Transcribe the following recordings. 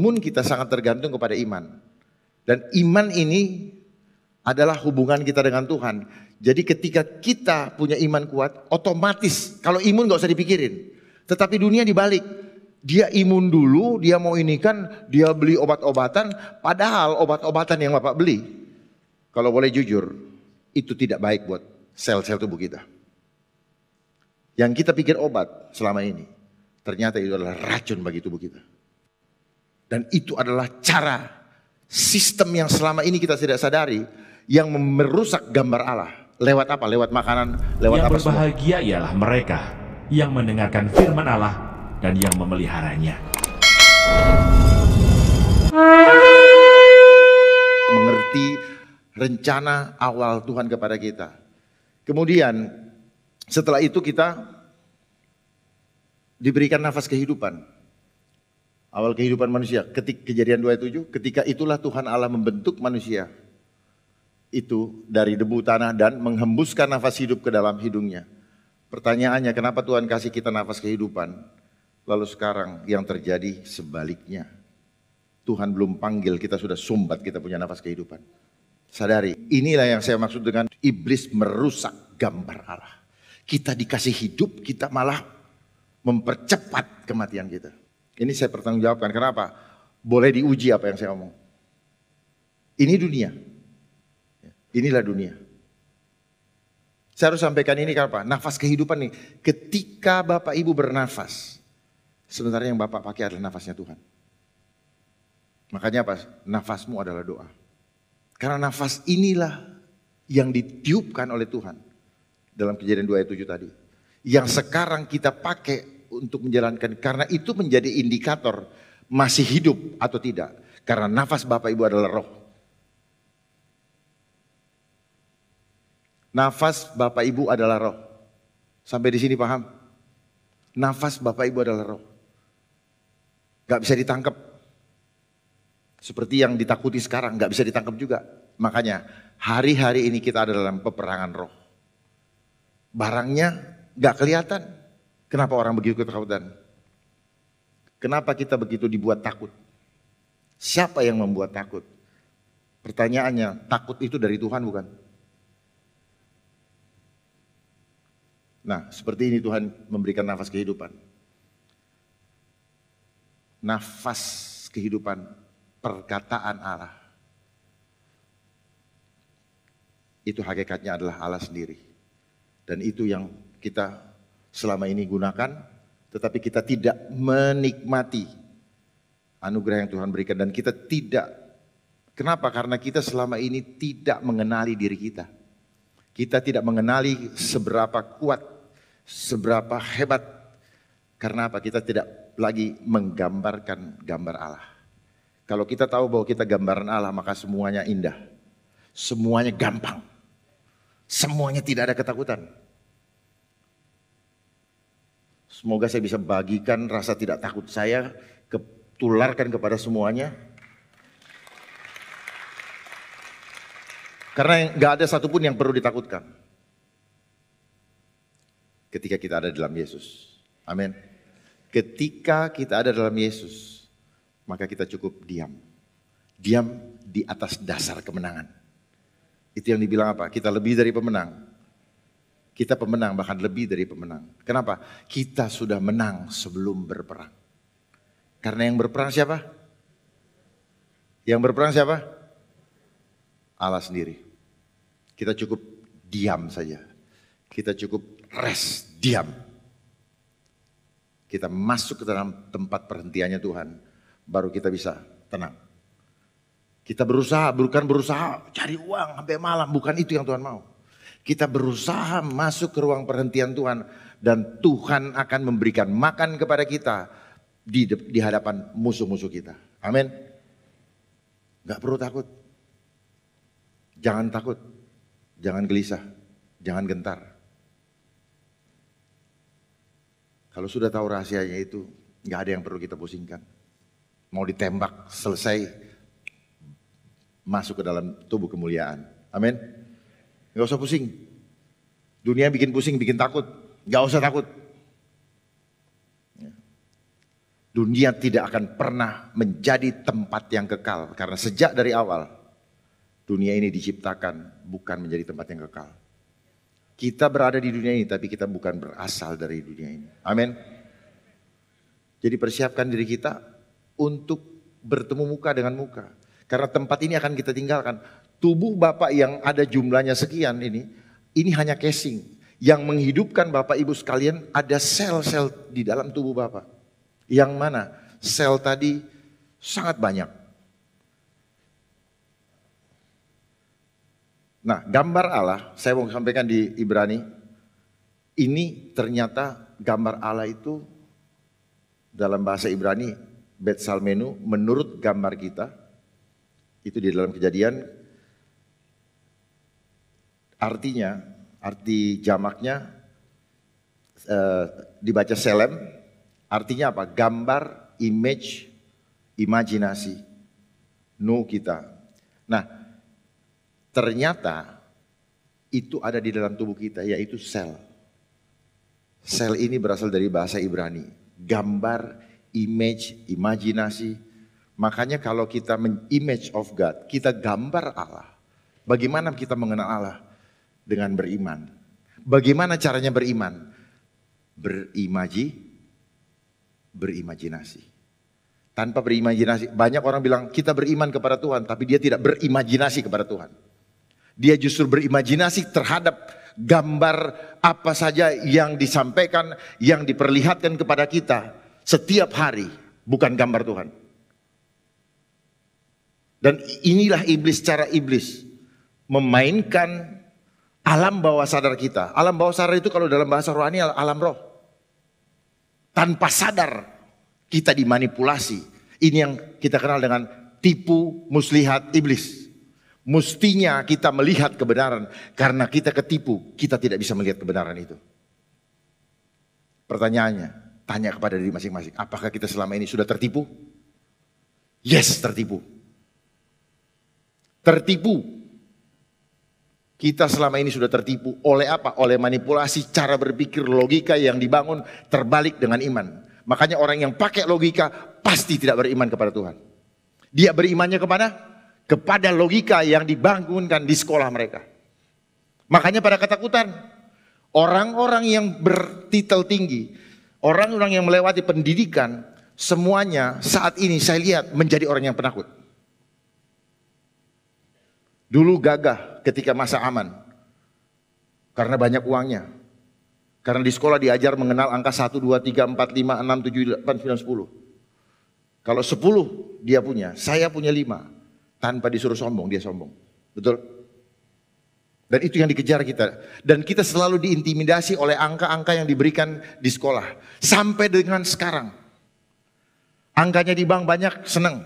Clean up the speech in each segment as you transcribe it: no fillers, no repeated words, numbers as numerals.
imun kita sangat tergantung kepada iman. Dan iman ini adalah hubungan kita dengan Tuhan. Jadi ketika kita punya iman kuat, otomatis kalau imun gak usah dipikirin. Tetapi dunia dibalik. Dia imun dulu, dia mau ini kan, dia beli obat-obatan. Padahal obat-obatan yang Bapak beli, kalau boleh jujur, itu tidak baik buat sel-sel tubuh kita. Yang kita pikir obat selama ini, ternyata itu adalah racun bagi tubuh kita. Dan itu adalah cara, sistem yang selama ini kita tidak sadari, yang merusak gambar Allah. Lewat apa? Lewat makanan, lewat yang apa semua. Yang berbahagia ialah mereka yang mendengarkan firman Allah dan yang memeliharanya. Mengerti rencana awal Tuhan kepada kita. Kemudian setelah itu kita diberikan nafas kehidupan. Awal kehidupan manusia, ketika Kejadian 27, ketika itulah Tuhan Allah membentuk manusia itu dari debu tanah dan menghembuskan nafas hidup ke dalam hidungnya. Pertanyaannya, kenapa Tuhan kasih kita nafas kehidupan? Lalu sekarang yang terjadi sebaliknya. Tuhan belum panggil, kita sudah sumbat, kita punya nafas kehidupan. Sadari, inilah yang saya maksud dengan iblis merusak gambar Allah. Kita dikasih hidup, kita malah mempercepat kematian kita. Ini saya pertanggungjawabkan. Kenapa? Boleh diuji apa yang saya omong. Ini dunia. Inilah dunia. Saya harus sampaikan ini kenapa? Nafas kehidupan nih. Ketika Bapak Ibu bernafas, sebenarnya yang Bapak pakai adalah nafasnya Tuhan. Makanya apa? Nafasmu adalah doa. Karena nafas inilah yang ditiupkan oleh Tuhan. Dalam Kejadian 2 ayat 7 tadi. Yang sekarang kita pakai untuk menjalankan, karena itu menjadi indikator masih hidup atau tidak. Karena nafas Bapak Ibu adalah roh. Nafas Bapak Ibu adalah roh. Sampai di sini paham? Nafas Bapak Ibu adalah roh. Gak bisa ditangkap. Seperti yang ditakuti sekarang, gak bisa ditangkap juga. Makanya hari-hari ini kita ada dalam peperangan roh. Barangnya gak kelihatan. Kenapa orang begitu ketakutan? Kenapa kita begitu dibuat takut? Siapa yang membuat takut? Pertanyaannya, takut itu dari Tuhan bukan? Nah, seperti ini Tuhan memberikan nafas kehidupan. Nafas kehidupan, perkataan Allah. Itu hakikatnya adalah Allah sendiri. Dan itu yang kita selama ini gunakan, tetapi kita tidak menikmati anugerah yang Tuhan berikan. Dan kita tidak, kenapa? Karena kita selama ini tidak mengenali diri kita. Kita tidak mengenali seberapa kuat, seberapa hebat. Karena apa? Kita tidak lagi menggambarkan gambar Allah. Kalau kita tahu bahwa kita gambaran Allah, maka semuanya indah. Semuanya gampang. Semuanya tidak ada ketakutan. Semoga saya bisa bagikan rasa tidak takut saya, tularkan kepada semuanya. Karena gak ada satupun yang perlu ditakutkan. Ketika kita ada dalam Yesus. Amin. Ketika kita ada dalam Yesus, maka kita cukup diam. Diam di atas dasar kemenangan. Itu yang dibilang apa? Kita lebih dari pemenang. Kita pemenang, bahkan lebih dari pemenang. Kenapa? Kita sudah menang sebelum berperang. Karena yang berperang siapa? Yang berperang siapa? Allah sendiri. Kita cukup diam saja. Kita cukup rest, diam. Kita masuk ke dalam tempat perhentiannya Tuhan. Baru kita bisa tenang. Kita berusaha, bukan berusaha cari uang sampai malam. Bukan itu yang Tuhan mau. Kita berusaha masuk ke ruang perhentian Tuhan. Dan Tuhan akan memberikan makan kepada kita di hadapan musuh-musuh kita. Amin. Gak perlu takut. Jangan takut. Jangan gelisah. Jangan gentar. Kalau sudah tahu rahasianya itu, gak ada yang perlu kita pusingkan. Mau ditembak, selesai, masuk ke dalam tubuh kemuliaan. Amin. Gak usah pusing. Dunia bikin pusing, bikin takut. Gak usah takut. Dunia tidak akan pernah menjadi tempat yang kekal. Karena sejak dari awal, dunia ini diciptakan bukan menjadi tempat yang kekal. Kita berada di dunia ini, tapi kita bukan berasal dari dunia ini. Amin. Jadi persiapkan diri kita untuk bertemu muka dengan muka. Karena tempat ini akan kita tinggalkan. Tubuh Bapak yang ada jumlahnya sekian ini hanya casing. Yang menghidupkan Bapak Ibu sekalian ada sel-sel di dalam tubuh Bapak. Yang mana sel tadi sangat banyak. Nah, gambar Allah, saya mau sampaikan di Ibrani, ini ternyata gambar Allah itu dalam bahasa Ibrani, Bet Salmenu, menurut gambar kita, itu di dalam Kejadian, artinya, arti jamaknya dibaca selem, artinya apa? Gambar, image, imajinasi, nu kita. Nah, ternyata itu ada di dalam tubuh kita, yaitu sel. Sel ini berasal dari bahasa Ibrani. Gambar, image, imajinasi. Makanya kalau kita image of God, kita gambar Allah. Bagaimana kita mengenal Allah? Dengan beriman. Bagaimana caranya beriman? Berimajinasi. Tanpa berimajinasi, banyak orang bilang kita beriman kepada Tuhan, tapi dia tidak berimajinasi kepada Tuhan. Dia justru berimajinasi terhadap gambar apa saja yang disampaikan, yang diperlihatkan kepada kita setiap hari, bukan gambar Tuhan. Dan inilah iblis, cara iblis memainkan alam bawah sadar kita. Alam bawah sadar itu kalau dalam bahasa rohani alam roh. Tanpa sadar kita dimanipulasi. Ini yang kita kenal dengan tipu muslihat iblis. Mestinya kita melihat kebenaran, karena kita ketipu, kita tidak bisa melihat kebenaran itu. Pertanyaannya, tanya kepada diri masing-masing, apakah kita selama ini sudah tertipu? Yes, tertipu. Tertipu. Kita selama ini sudah tertipu oleh apa? Oleh manipulasi cara berpikir logika yang dibangun terbalik dengan iman. Makanya orang yang pakai logika pasti tidak beriman kepada Tuhan. Dia berimannya kepada logika yang dibangunkan di sekolah mereka. Makanya pada ketakutan, orang-orang yang bertitel tinggi, orang-orang yang melewati pendidikan, semuanya saat ini saya lihat menjadi orang yang penakut. Dulu gagah ketika masa aman, karena banyak uangnya. Karena di sekolah diajar mengenal angka 1, 2, 3, 4, 5, 6, 7, 8, 9, 10. Kalau 10 dia punya, saya punya 5. Tanpa disuruh sombong, dia sombong. Betul? Dan itu yang dikejar kita. Dan kita selalu diintimidasi oleh angka-angka yang diberikan di sekolah. Sampai dengan sekarang. Angkanya di bank banyak, senang.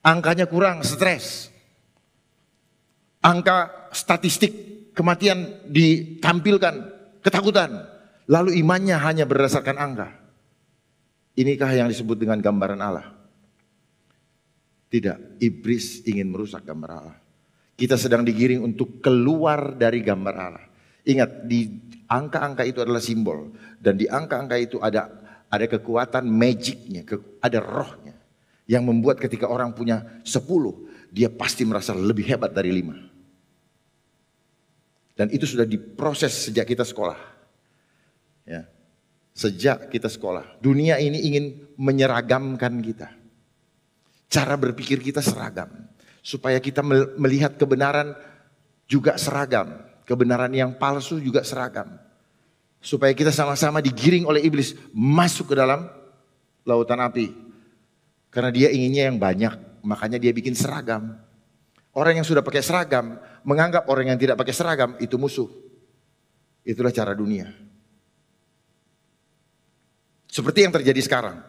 Angkanya kurang, stres. Angka statistik kematian ditampilkan, ketakutan. Lalu imannya hanya berdasarkan angka. Inikah yang disebut dengan gambaran Allah? Tidak, iblis ingin merusak gambar Allah. Kita sedang digiring untuk keluar dari gambar Allah. Ingat, di angka-angka itu adalah simbol. Dan di angka-angka itu ada kekuatan magicnya, ada rohnya. Yang membuat ketika orang punya 10, dia pasti merasa lebih hebat dari 5. Dan itu sudah diproses sejak kita sekolah. Ya. Sejak kita sekolah. Dunia ini ingin menyeragamkan kita. Cara berpikir kita seragam. Supaya kita melihat kebenaran juga seragam. Kebenaran yang palsu juga seragam. Supaya kita sama-sama digiring oleh iblis masuk ke dalam lautan api. Karena dia inginnya yang banyak. Makanya dia bikin seragam. Orang yang sudah pakai seragam menganggap orang yang tidak pakai seragam itu musuh. Itulah cara dunia. Seperti yang terjadi sekarang.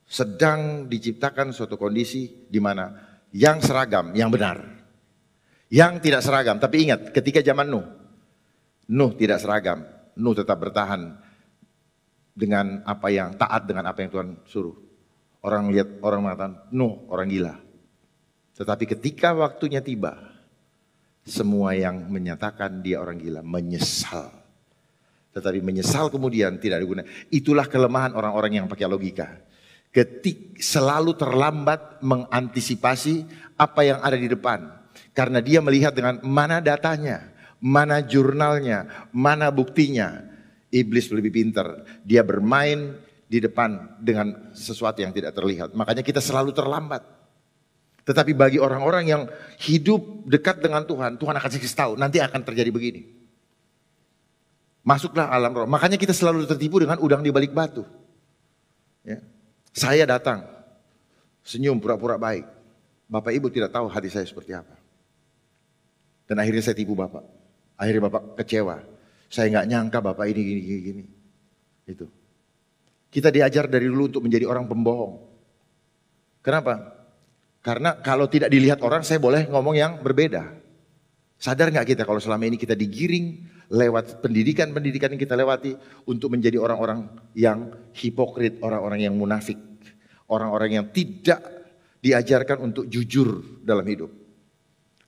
Sedang diciptakan suatu kondisi di mana yang seragam, yang benar. Yang tidak seragam, tapi ingat ketika zaman Nuh tidak seragam. Nuh tetap bertahan dengan apa yang taat dengan apa yang Tuhan suruh. Orang lihat, orang mengatakan Nuh orang gila. Tetapi ketika waktunya tiba, semua yang menyatakan dia orang gila menyesal. tetapi menyesal kemudian tidak ada gunanya. Itulah kelemahan orang-orang yang pakai logika. Selalu terlambat mengantisipasi apa yang ada di depan. Karena dia melihat dengan mana datanya, mana jurnalnya, mana buktinya. Iblis lebih pintar. Dia bermain di depan dengan sesuatu yang tidak terlihat. Makanya kita selalu terlambat. Tetapi bagi orang-orang yang hidup dekat dengan Tuhan, Tuhan akan kasih tahu nanti akan terjadi begini. Masuklah alam roh. Makanya kita selalu tertipu dengan udang di balik batu. Ya. Saya datang, senyum pura-pura baik. Bapak Ibu tidak tahu hati saya seperti apa. Dan akhirnya saya tipu Bapak. Akhirnya Bapak kecewa. Saya nggak nyangka Bapak ini gini. Itu. Kita diajar dari dulu untuk menjadi orang pembohong. Kenapa? Karena kalau tidak dilihat orang, saya boleh ngomong yang berbeda. Sadar nggak kita kalau selama ini kita digiring lewat pendidikan-pendidikan yang kita lewati untuk menjadi orang-orang yang hipokrit, orang-orang yang munafik, orang-orang yang tidak diajarkan untuk jujur dalam hidup.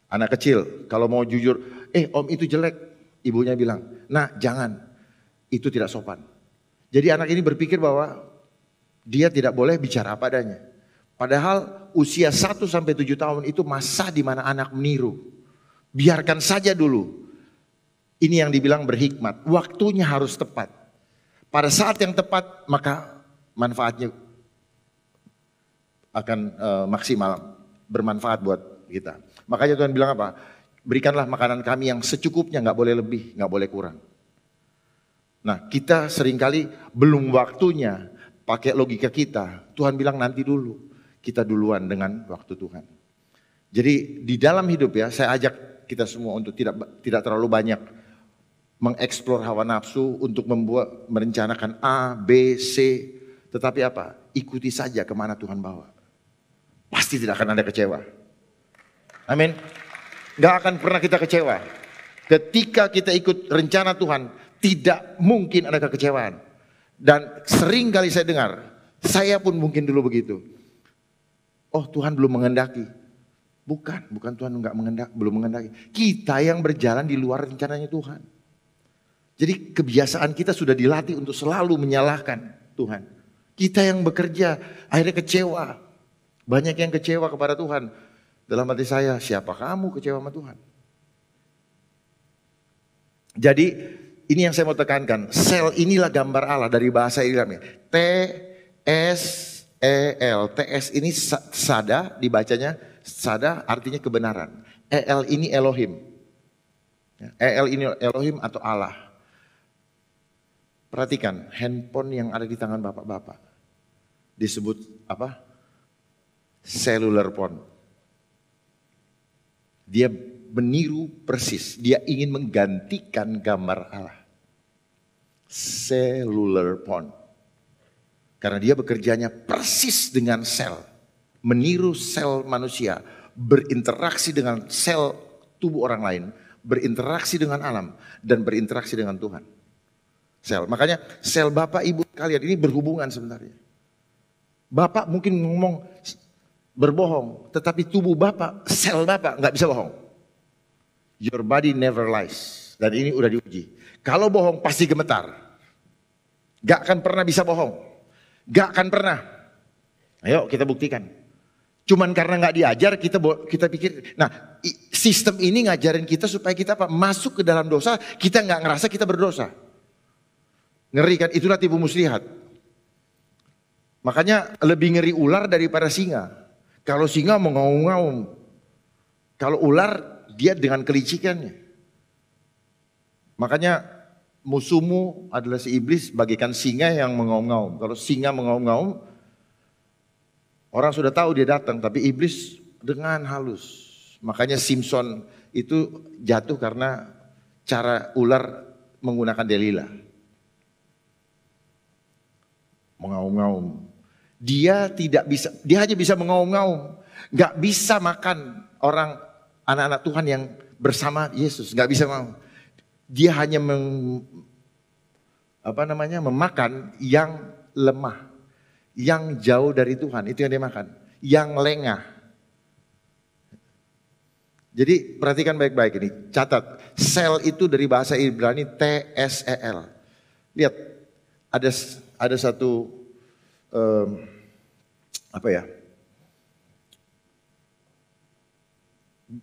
Anak kecil kalau mau jujur, om itu jelek, ibunya bilang, nah jangan, itu tidak sopan. Jadi anak ini berpikir bahwa dia tidak boleh bicara apa adanya. Padahal usia 1 sampai 7 tahun itu masa di mana anak meniru. Biarkan saja dulu. Ini yang dibilang berhikmat. Waktunya harus tepat. Pada saat yang tepat maka manfaatnya akan maksimal. Bermanfaat buat kita. Makanya Tuhan bilang apa? Berikanlah makanan kami yang secukupnya, gak boleh lebih, gak boleh kurang. Nah kita seringkali belum waktunya pakai logika kita. Tuhan bilang nanti dulu. Kita duluan dengan waktu Tuhan. Jadi di dalam hidup ya, saya ajak kita semua untuk tidak terlalu banyak mengeksplor hawa nafsu untuk merencanakan A, B, C. Tetapi apa? Ikuti saja kemana Tuhan bawa. Pasti tidak akan ada kecewa. Amin. Gak akan pernah kita kecewa. Ketika kita ikut rencana Tuhan, tidak mungkin ada kekecewaan. Dan sering kali saya dengar, saya pun mungkin dulu begitu. Oh Tuhan belum menghendaki. Bukan Tuhan belum menghendaki. Kita yang berjalan di luar rencananya Tuhan. Jadi kebiasaan kita sudah dilatih untuk selalu menyalahkan Tuhan. Kita yang bekerja akhirnya kecewa. Banyak yang kecewa kepada Tuhan. Dalam hati saya, siapa kamu kecewa sama Tuhan? Jadi ini yang saya mau tekankan. Sel inilah gambar Allah dari bahasa Ibrani. T-S-E-L. TS ini sada, dibacanya sada artinya kebenaran. EL ini Elohim. EL ini Elohim atau Allah. Perhatikan handphone yang ada di tangan bapak-bapak. Disebut apa? Cellular phone. Dia meniru persis. Dia ingin menggantikan gambar Allah. Cellular phone. Karena dia bekerjanya persis dengan sel. Meniru sel manusia. Berinteraksi dengan sel tubuh orang lain. Berinteraksi dengan alam. Dan berinteraksi dengan Tuhan. Sel. Makanya sel bapak ibu kalian ini berhubungan sebenarnya. Bapak mungkin ngomong berbohong. Tetapi tubuh bapak, sel bapak gak bisa bohong. Your body never lies. Dan ini udah diuji. Kalau bohong pasti gemetar. Gak akan pernah bisa bohong. Gak akan pernah. Ayo kita buktikan. Cuman karena gak diajar kita pikir. Nah sistem ini ngajarin kita supaya kita apa? Masuk ke dalam dosa. Kita gak ngerasa kita berdosa. Ngeri kan? Itulah tipu muslihat. Makanya lebih ngeri ular daripada singa. Kalau singa mengaum-ngaum. Kalau ular dia dengan kelicikannya. Makanya musuhmu adalah si iblis bagaikan singa yang mengaum-ngaum. Kalau singa mengaum-ngaum, orang sudah tahu dia datang. Tapi iblis dengan halus. Makanya Simpson itu jatuh karena cara ular menggunakan Delila. Mengaum-ngaum. Dia tidak bisa, dia hanya bisa mengaum-ngaum. Gak bisa makan orang anak-anak Tuhan yang bersama Yesus. Gak bisa mau. Dia hanya memakan yang lemah. Yang jauh dari Tuhan. Itu yang dia makan. Yang lengah. Jadi perhatikan baik-baik ini. Catat. Sel itu dari bahasa Ibrani T-S-E-L. Lihat, ada satu apa ya?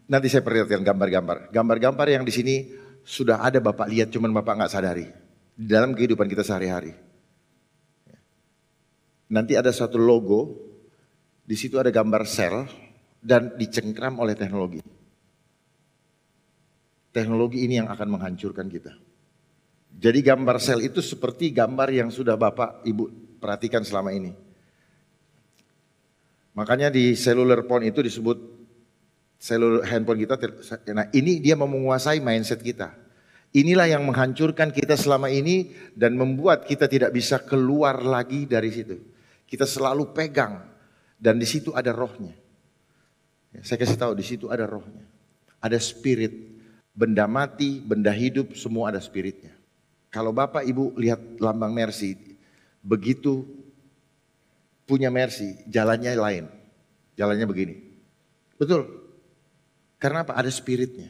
Nanti saya perlihatkan gambar-gambar. Gambar-gambar yang di sini sudah ada Bapak lihat, cuman Bapak nggak sadari di dalam kehidupan kita sehari-hari. Nanti ada satu logo, di situ ada gambar sel dan dicengkram oleh teknologi. Teknologi ini yang akan menghancurkan kita. Jadi gambar sel itu seperti gambar yang sudah Bapak Ibu perhatikan selama ini. Makanya di cellular phone itu disebut cellular handphone kita. Nah ini dia mau menguasai mindset kita. Inilah yang menghancurkan kita selama ini dan membuat kita tidak bisa keluar lagi dari situ. Kita selalu pegang dan di situ ada rohnya. Saya kasih tahu di situ ada rohnya. Ada spirit, benda mati, benda hidup semua ada spiritnya. Kalau Bapak Ibu lihat lambang Mercy, begitu punya Mercy, jalannya lain. Jalannya begini. Betul. Karena apa? Ada spiritnya.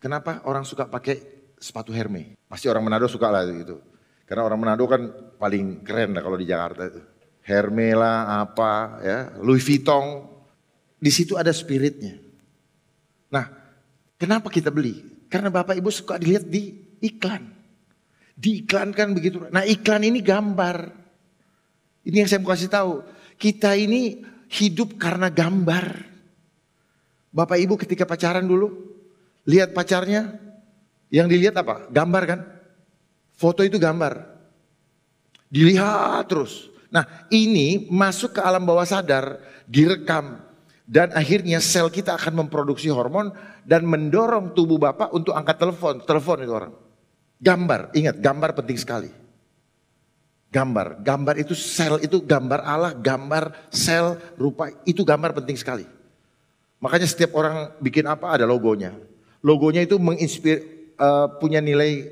Kenapa orang suka pakai sepatu Hermes? Pasti orang Manado suka lah gitu. Karena orang Manado kan paling keren lah kalau di Jakarta itu. Hermes lah, apa ya, Louis Vuitton. Di situ ada spiritnya. Nah, kenapa kita beli? Karena Bapak Ibu suka dilihat di iklan. Diiklankan begitu. Nah iklan ini gambar. Ini yang saya mau kasih tahu. Kita ini hidup karena gambar. Bapak Ibu ketika pacaran dulu, lihat pacarnya, yang dilihat apa? Gambar kan? Foto itu gambar. Dilihat terus. Nah ini masuk ke alam bawah sadar, direkam. Dan akhirnya sel kita akan memproduksi hormon dan mendorong tubuh Bapak untuk angkat telepon. Telepon itu orang. Gambar, ingat gambar penting sekali. Gambar itu sel, itu gambar Allah, gambar sel, rupa, itu gambar penting sekali. Makanya setiap orang bikin apa ada logonya. Logonya itu punya nilai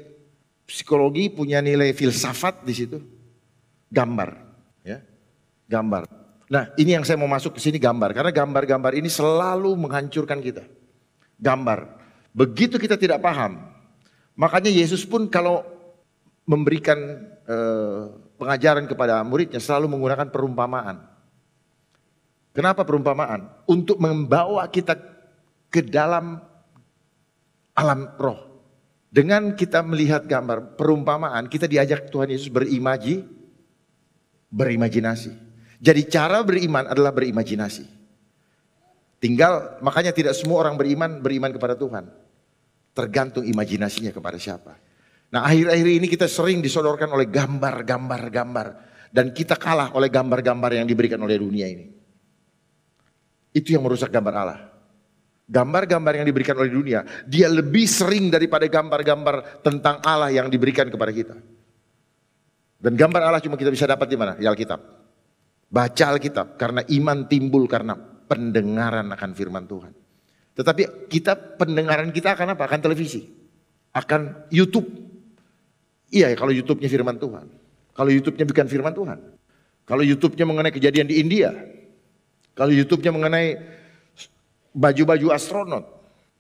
psikologi, punya nilai filsafat di situ. Gambar, ya, gambar. Nah ini yang saya mau masuk ke sini gambar, karena gambar-gambar ini selalu menghancurkan kita. Gambar, begitu kita tidak paham. Makanya Yesus pun kalau memberikan pengajaran kepada muridnya selalu menggunakan perumpamaan. Kenapa perumpamaan? Untuk membawa kita ke dalam alam roh. Dengan kita melihat gambar perumpamaan, kita diajak Tuhan Yesus berimajinasi. Jadi cara beriman adalah berimajinasi. Tinggal makanya tidak semua orang beriman kepada Tuhan. Tergantung imajinasinya kepada siapa. Nah akhir-akhir ini kita sering disodorkan oleh gambar. Dan kita kalah oleh gambar-gambar yang diberikan oleh dunia ini. Itu yang merusak gambar Allah. Gambar-gambar yang diberikan oleh dunia, dia lebih sering daripada gambar-gambar tentang Allah yang diberikan kepada kita. Dan gambar Allah cuma kita bisa dapat di mana? Di Alkitab. Baca Alkitab, karena iman timbul karena pendengaran akan firman Tuhan. Tetapi pendengaran kita akan apa? Akan televisi, akan YouTube. Iya kalau YouTube-nya firman Tuhan. Kalau YouTube-nya bukan firman Tuhan. Kalau YouTube-nya mengenai kejadian di India. Kalau YouTube-nya mengenai baju-baju astronot.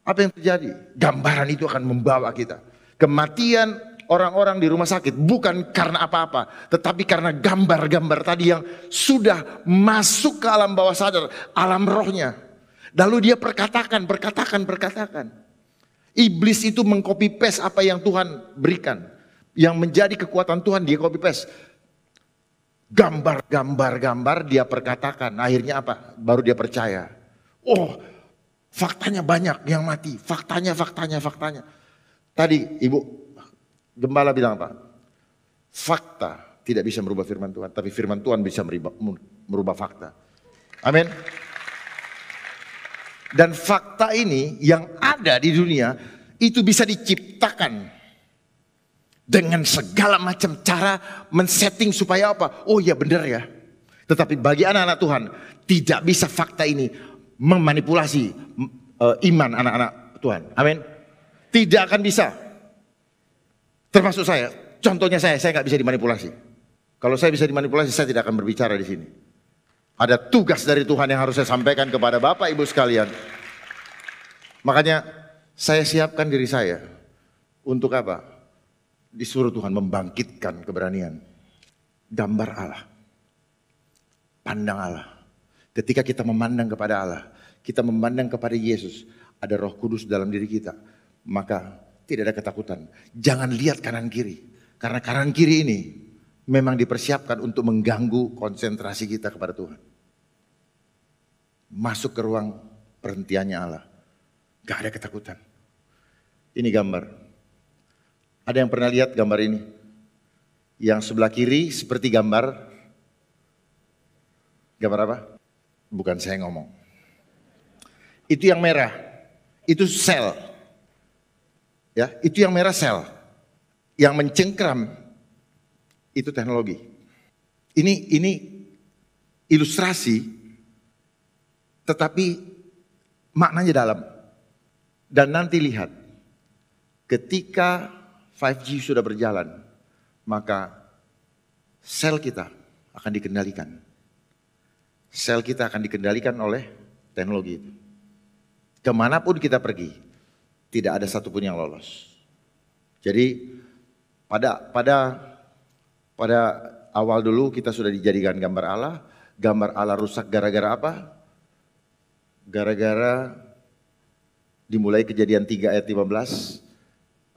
Apa yang terjadi? Gambaran itu akan membawa kita. Kematian orang-orang di rumah sakit bukan karena apa-apa. Tetapi karena gambar-gambar tadi yang sudah masuk ke alam bawah sadar. Alam rohnya. Lalu dia perkatakan. Iblis itu mengcopy paste apa yang Tuhan berikan. Yang menjadi kekuatan Tuhan dia copy paste. Gambar dia perkatakan. Akhirnya apa? Baru dia percaya. Oh faktanya banyak yang mati. Faktanya. Tadi Ibu Gembala bilang apa? Fakta tidak bisa merubah firman Tuhan. Tapi firman Tuhan bisa merubah fakta. Amin. Dan fakta ini yang ada di dunia itu bisa diciptakan dengan segala macam cara men-setting supaya apa? Oh ya benar ya. Tetapi bagi anak-anak Tuhan tidak bisa fakta ini memanipulasi iman anak-anak Tuhan. Amin. Tidak akan bisa. Termasuk saya. Contohnya saya nggak bisa dimanipulasi. Kalau saya bisa dimanipulasi saya tidak akan berbicara di sini. Ada tugas dari Tuhan yang harus saya sampaikan kepada Bapak Ibu sekalian. Makanya saya siapkan diri saya untuk apa? disuruh Tuhan membangkitkan keberanian. Gambar Allah. Pandang Allah. Ketika kita memandang kepada Allah, kita memandang kepada Yesus, ada Roh Kudus dalam diri kita, maka tidak ada ketakutan. Jangan lihat kanan kiri, karena kanan kiri ini memang dipersiapkan untuk mengganggu konsentrasi kita kepada Tuhan. Masuk ke ruang perhentiannya Allah, gak ada ketakutan. Ini gambar. Ada yang pernah lihat gambar ini? Yang sebelah kiri seperti gambar apa? Bukan saya ngomong. Itu yang merah, itu sel. Ya, itu yang merah sel. Yang mencengkram itu teknologi. Ini ilustrasi, tetapi maknanya dalam. Dan nanti lihat, ketika 5G sudah berjalan, maka sel kita akan dikendalikan. Sel kita akan dikendalikan oleh teknologi itu. Kemanapun kita pergi, tidak ada satupun yang lolos. Jadi pada awal dulu kita sudah dijadikan gambar Allah. Gambar Allah rusak gara-gara apa? Gara-gara dimulai Kejadian 3 ayat 15,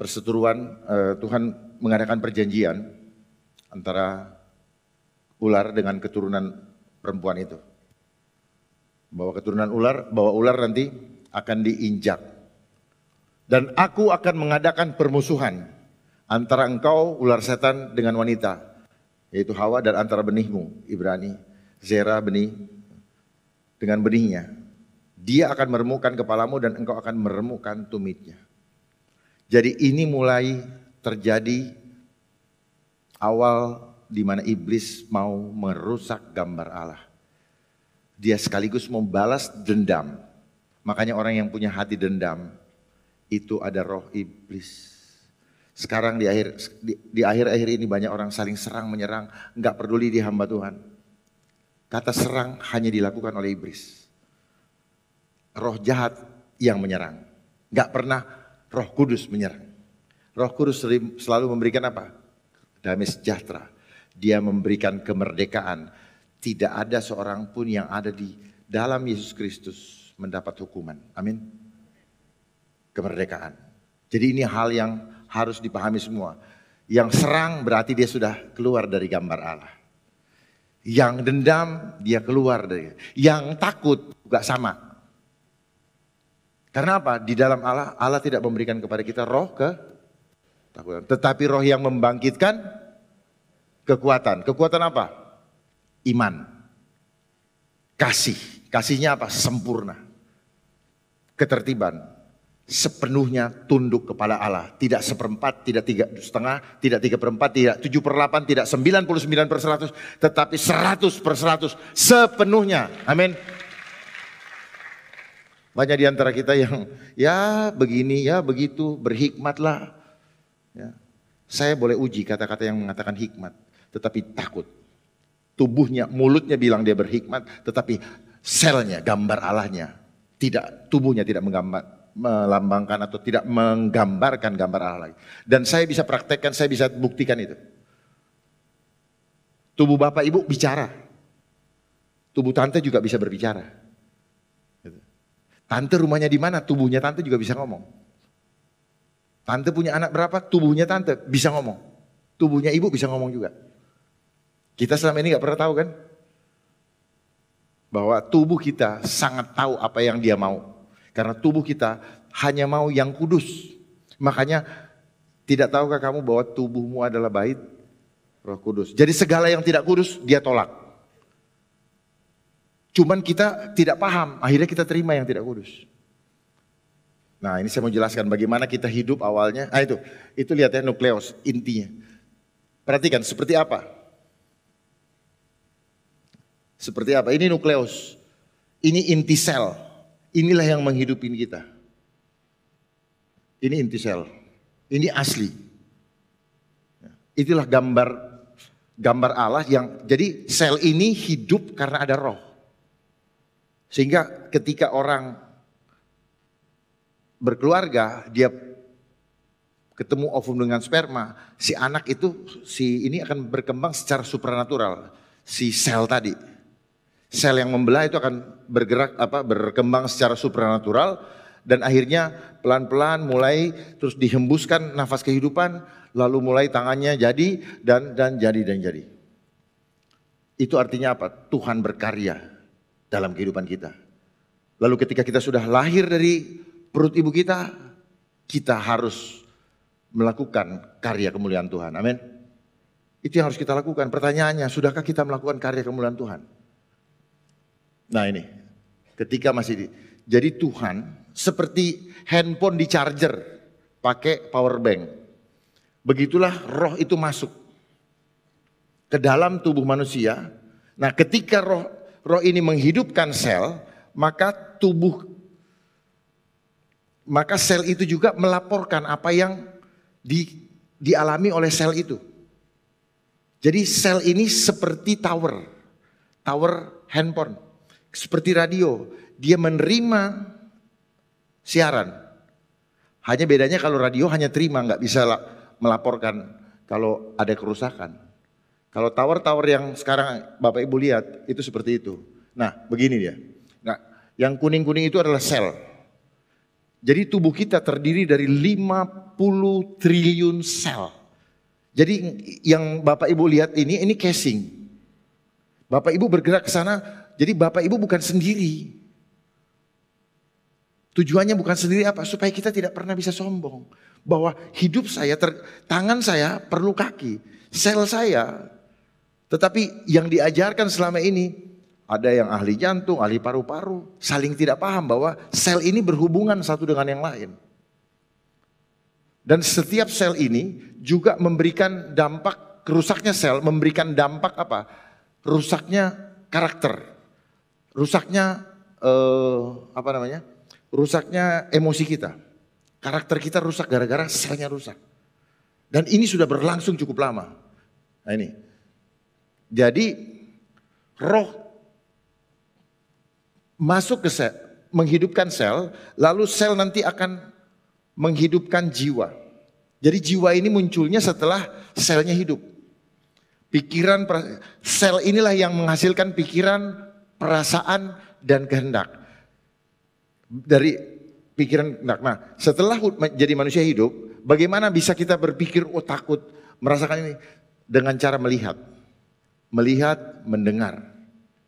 perseteruan, Tuhan mengadakan perjanjian antara ular dengan keturunan perempuan itu. Bahwa ular nanti akan diinjak. Dan aku akan mengadakan permusuhan antara engkau, ular setan, dengan wanita, yaitu Hawa, dan antara benihmu, Ibrani, Zera benih, dengan benihnya. Dia akan meremukkan kepalamu dan engkau akan meremukkan tumitnya. Jadi ini mulai terjadi awal di mana iblis mau merusak gambar Allah. Dia sekaligus membalas dendam. Makanya orang yang punya hati dendam itu ada roh iblis. Sekarang di akhir-akhir ini banyak orang saling serang menyerang, enggak peduli dia hamba Tuhan. Kata serang hanya dilakukan oleh iblis. Roh jahat yang menyerang. Enggak pernah Roh Kudus menyerang. Roh Kudus selalu memberikan apa? Damai sejahtera. Dia memberikan kemerdekaan. Tidak ada seorang pun yang ada di dalam Yesus Kristus mendapat hukuman. Amin. Kemerdekaan. Jadi ini hal yang harus dipahami semua. Yang serang berarti dia sudah keluar dari gambar Allah. Yang dendam dia keluar dari. Yang takut juga sama. Karena apa? Di dalam Allah tidak memberikan kepada kita roh ketakutan. Tetapi roh yang membangkitkan kekuatan. Kekuatan apa? Iman. Kasih. Kasihnya apa? Sempurna. Ketertiban. Sepenuhnya tunduk kepada Allah. Tidak 1/4, tidak 3,5, tidak 3/4, tidak 7/8, tidak 99/100, tetapi 100/100 sepenuhnya. Amin. Banyak di antara kita yang ya begini, ya begitu, berhikmatlah. Ya. Saya boleh uji kata-kata yang mengatakan hikmat, tetapi takut. Tubuhnya, mulutnya bilang dia berhikmat, tetapi selnya, gambar Allahnya, tubuhnya tidak melambangkan atau tidak menggambarkan gambar Allah lagi. Dan saya bisa praktekkan, saya bisa buktikan itu. Tubuh bapak ibu bicara. Tubuh tante juga bisa berbicara. Tante rumahnya di mana, tubuhnya tante juga bisa ngomong. Tante punya anak berapa, tubuhnya tante bisa ngomong. Tubuhnya ibu bisa ngomong juga. Kita selama ini gak pernah tahu kan? Bahwa tubuh kita sangat tahu apa yang dia mau. Karena tubuh kita hanya mau yang kudus. Makanya tidak tahukah kamu bahwa tubuhmu adalah bait Roh Kudus. Jadi segala yang tidak kudus dia tolak. Cuman kita tidak paham, akhirnya kita terima yang tidak kudus. Nah ini saya mau jelaskan bagaimana kita hidup awalnya. Itu lihat ya nukleus intinya. Perhatikan seperti apa. Seperti apa? Ini nukleus. Ini inti sel. Inilah yang menghidupin kita. Ini inti sel. Ini asli. Itulah gambar Allah yang jadi sel ini hidup karena ada roh. Sehingga ketika orang berkeluarga, dia ketemu ovum dengan sperma, si anak itu, si ini akan berkembang secara supranatural. Si sel tadi, sel yang membelah itu akan berkembang secara supranatural dan akhirnya pelan-pelan mulai terus dihembuskan nafas kehidupan, lalu mulai tangannya jadi dan jadi. Itu artinya apa? Tuhan berkarya dalam kehidupan kita. Lalu ketika kita sudah lahir dari perut ibu kita harus melakukan karya kemuliaan Tuhan. Amin. Itu yang harus kita lakukan. Pertanyaannya, sudahkah kita melakukan karya kemuliaan Tuhan? Nah ini, ketika masih jadi Tuhan seperti handphone di charger pakai power bank. Begitulah roh itu masuk ke dalam tubuh manusia. Nah ketika roh ini menghidupkan sel, maka sel itu juga melaporkan apa yang dialami oleh sel itu. Jadi sel ini seperti tower handphone, seperti radio. Dia menerima siaran. Hanya bedanya kalau radio hanya terima, nggak bisa melaporkan kalau ada kerusakan. Kalau tower yang sekarang Bapak Ibu lihat itu seperti itu. Nah begini dia. Nah yang kuning-kuning itu adalah sel. Jadi tubuh kita terdiri dari 50 triliun sel. Jadi yang Bapak Ibu lihat ini casing. Bapak Ibu bergerak ke sana, jadi Bapak Ibu bukan sendiri. Tujuannya bukan sendiri apa? Supaya kita tidak pernah bisa sombong. Bahwa hidup saya, tangan saya perlu kaki, sel saya. Tetapi yang diajarkan selama ini, ada yang ahli jantung, ahli paru-paru, saling tidak paham bahwa sel ini berhubungan satu dengan yang lain. Dan setiap sel ini juga memberikan dampak, rusaknya sel memberikan dampak apa? Rusaknya karakter, rusaknya rusaknya emosi kita. Karakter kita rusak gara-gara selnya rusak. Dan ini sudah berlangsung cukup lama. Nah ini, jadi roh masuk ke sel, menghidupkan sel, lalu sel nanti akan menghidupkan jiwa. Jadi jiwa ini munculnya setelah selnya hidup. Sel inilah yang menghasilkan pikiran, perasaan, dan kehendak. Dari pikiran kehendak. Nah setelah jadi manusia hidup, bagaimana bisa kita berpikir, oh takut, merasakan ini? Dengan cara melihat. Melihat, mendengar.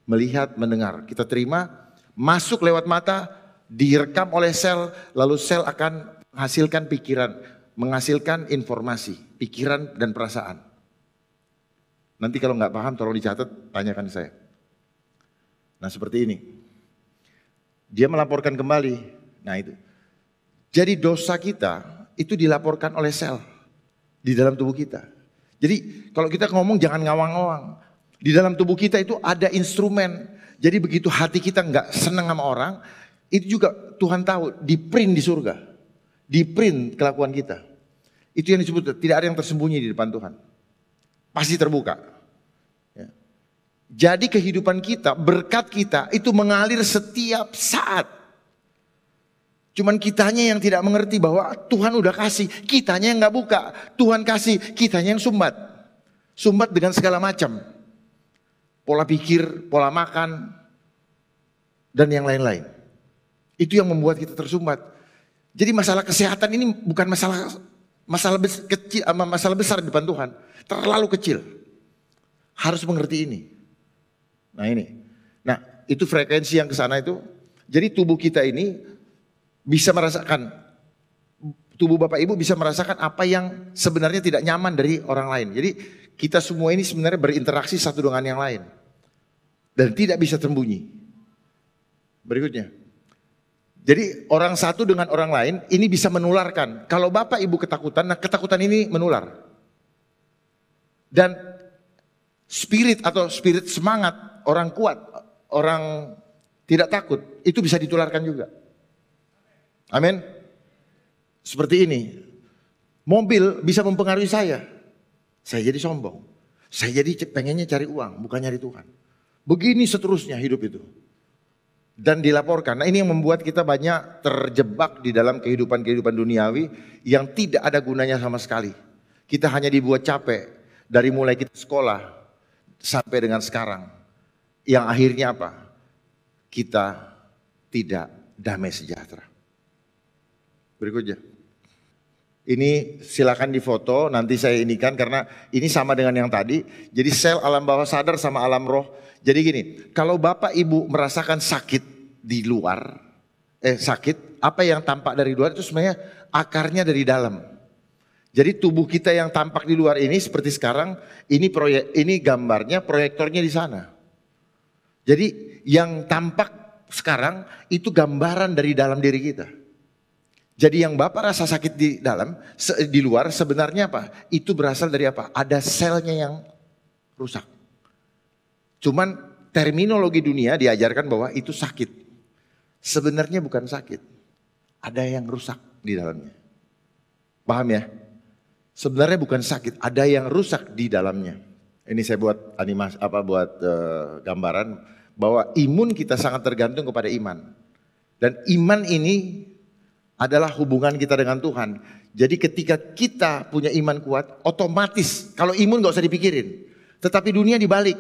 Melihat, mendengar. Kita terima, masuk lewat mata, direkam oleh sel, lalu sel akan menghasilkan pikiran, menghasilkan informasi, pikiran dan perasaan. Nanti kalau nggak paham tolong dicatat, tanyakan saya. Nah seperti ini. Dia melaporkan kembali. Nah itu. Jadi dosa kita itu dilaporkan oleh sel di dalam tubuh kita. Jadi kalau kita ngomong jangan ngawang-ngawang. Di dalam tubuh kita itu ada instrumen. Jadi begitu hati kita nggak senang sama orang, itu juga Tuhan tahu, di print di surga. Di print kelakuan kita. Itu yang disebut tidak ada yang tersembunyi di depan Tuhan. Pasti terbuka. Ya. Jadi kehidupan kita, berkat kita itu mengalir setiap saat. Cuman kitanya yang tidak mengerti bahwa Tuhan udah kasih, kitanya yang nggak buka. Tuhan kasih, kitanya yang sumbat. Sumbat dengan segala macam. Pola pikir, pola makan, dan yang lain-lain. Itu yang membuat kita tersumbat. Jadi masalah kesehatan ini bukan masalah besar di depan Tuhan. Terlalu kecil. Harus mengerti ini. Nah ini. Nah itu frekuensi yang ke sana itu. Jadi tubuh kita ini bisa merasakan, tubuh Bapak Ibu bisa merasakan apa yang sebenarnya tidak nyaman dari orang lain. Jadi kita semua ini sebenarnya berinteraksi satu dengan yang lain. Dan tidak bisa tersembunyi. Berikutnya. Jadi orang satu dengan orang lain ini bisa menularkan. Kalau Bapak Ibu ketakutan, nah ketakutan ini menular. Dan spirit semangat orang kuat, orang tidak takut, itu bisa ditularkan juga. Amin. Seperti ini. Mobil bisa mempengaruhi saya. Saya jadi sombong. Saya jadi pengennya cari uang, bukan nyari Tuhan. Begini seterusnya hidup itu. dan dilaporkan. Nah, ini yang membuat kita banyak terjebak di dalam kehidupan duniawi yang tidak ada gunanya sama sekali. Kita hanya dibuat capek dari mulai kita sekolah sampai dengan sekarang. Yang akhirnya apa? Kita tidak damai sejahtera. Berikutnya. Ini silakan difoto, nanti saya inikan karena ini sama dengan yang tadi. Jadi sel alam bawah sadar sama alam roh. Jadi gini, kalau Bapak Ibu merasakan sakit di luar, sakit, apa yang tampak dari luar itu sebenarnya akarnya dari dalam. Jadi tubuh kita yang tampak di luar ini seperti sekarang, ini gambarnya, proyektornya di sana. Jadi yang tampak sekarang itu gambaran dari dalam diri kita. Jadi yang Bapak rasa sakit di dalam, di luar sebenarnya apa? Itu berasal dari apa? Ada selnya yang rusak. Cuman terminologi dunia diajarkan bahwa itu sakit. Sebenarnya bukan sakit. Ada yang rusak di dalamnya. Paham ya? Sebenarnya bukan sakit, ada yang rusak di dalamnya. Ini saya buat animasi gambaran bahwa imun kita sangat tergantung kepada iman. Dan iman ini adalah hubungan kita dengan Tuhan. Jadi ketika kita punya iman kuat, otomatis kalau imun gak usah dipikirin. Tetapi dunia dibalik.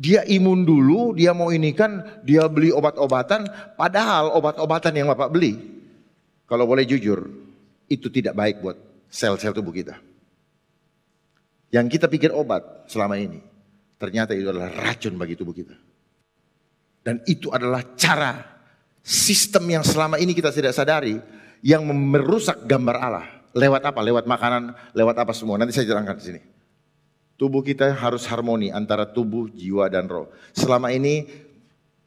Dia imun dulu, dia mau ini kan, dia beli obat-obatan. Padahal obat-obatan yang Bapak beli, kalau boleh jujur, itu tidak baik buat sel-sel tubuh kita. Yang kita pikir obat selama ini, ternyata itu adalah racun bagi tubuh kita. Dan itu adalah cara, sistem yang selama ini kita tidak sadari, yang merusak gambar Allah. Lewat apa? Lewat makanan, lewat apa semua. Nanti saya jelaskan di sini. Tubuh kita harus harmoni antara tubuh, jiwa, dan roh. Selama ini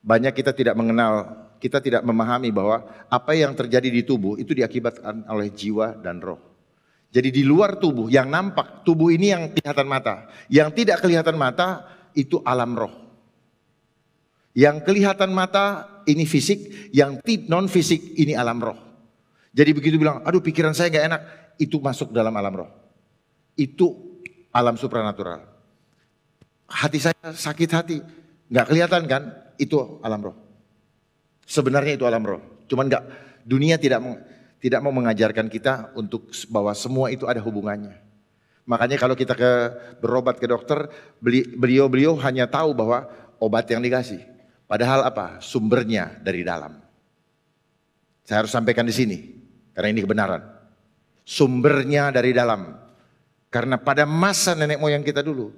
banyak kita tidak mengenal, kita tidak memahami bahwa apa yang terjadi di tubuh itu diakibatkan oleh jiwa dan roh. Jadi di luar tubuh, yang nampak, tubuh ini yang kelihatan mata. Yang tidak kelihatan mata itu alam roh. Yang kelihatan mata ini fisik, yang non fisik ini alam roh. Jadi begitu bilang, aduh pikiran saya gak enak, itu masuk dalam alam roh. Itu alam supranatural. Hati saya sakit hati, nggak kelihatan kan? Itu alam roh. Sebenarnya itu alam roh. Cuman nggak, dunia tidak mau mengajarkan kita untuk bahwa semua itu ada hubungannya. Makanya kalau kita berobat ke dokter, beliau hanya tahu bahwa obat yang dikasih. Padahal apa? Sumbernya dari dalam. Saya harus sampaikan di sini karena ini kebenaran. Sumbernya dari dalam. Karena pada masa nenek moyang kita dulu,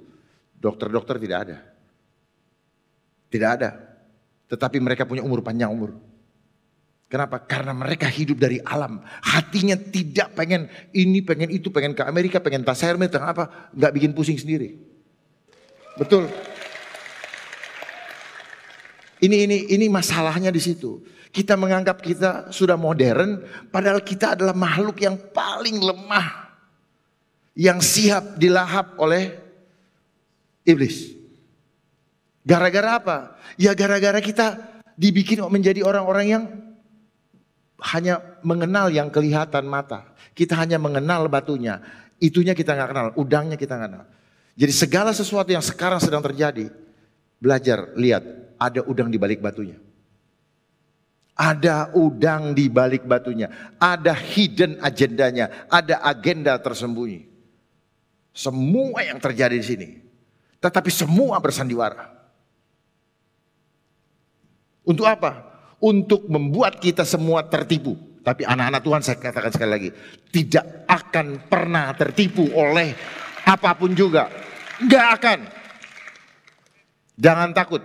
dokter-dokter tidak ada. Tidak ada. Tetapi mereka punya umur panjang umur. Kenapa? Karena mereka hidup dari alam. Hatinya tidak pengen ini, pengen itu, pengen ke Amerika, pengen tas Hermes, pengen apa. Nggak bikin pusing sendiri. Betul. Ini masalahnya di situ. Kita menganggap kita sudah modern, padahal kita adalah makhluk yang paling lemah. Yang siap dilahap oleh iblis. Gara-gara apa? Ya gara-gara kita dibikin menjadi orang-orang yang hanya mengenal yang kelihatan mata. Kita hanya mengenal batunya. Itunya kita nggak kenal, udangnya kita nggak kenal. Jadi segala sesuatu yang sekarang sedang terjadi, belajar, lihat, ada udang di balik batunya. Ada udang di balik batunya. Ada hidden agendanya, ada agenda tersembunyi. Semua yang terjadi di sini. Tetapi semua bersandiwara. Untuk apa? Untuk membuat kita semua tertipu. Tapi anak-anak Tuhan saya katakan sekali lagi. Tidak akan pernah tertipu oleh apapun juga. Nggak akan. Jangan takut.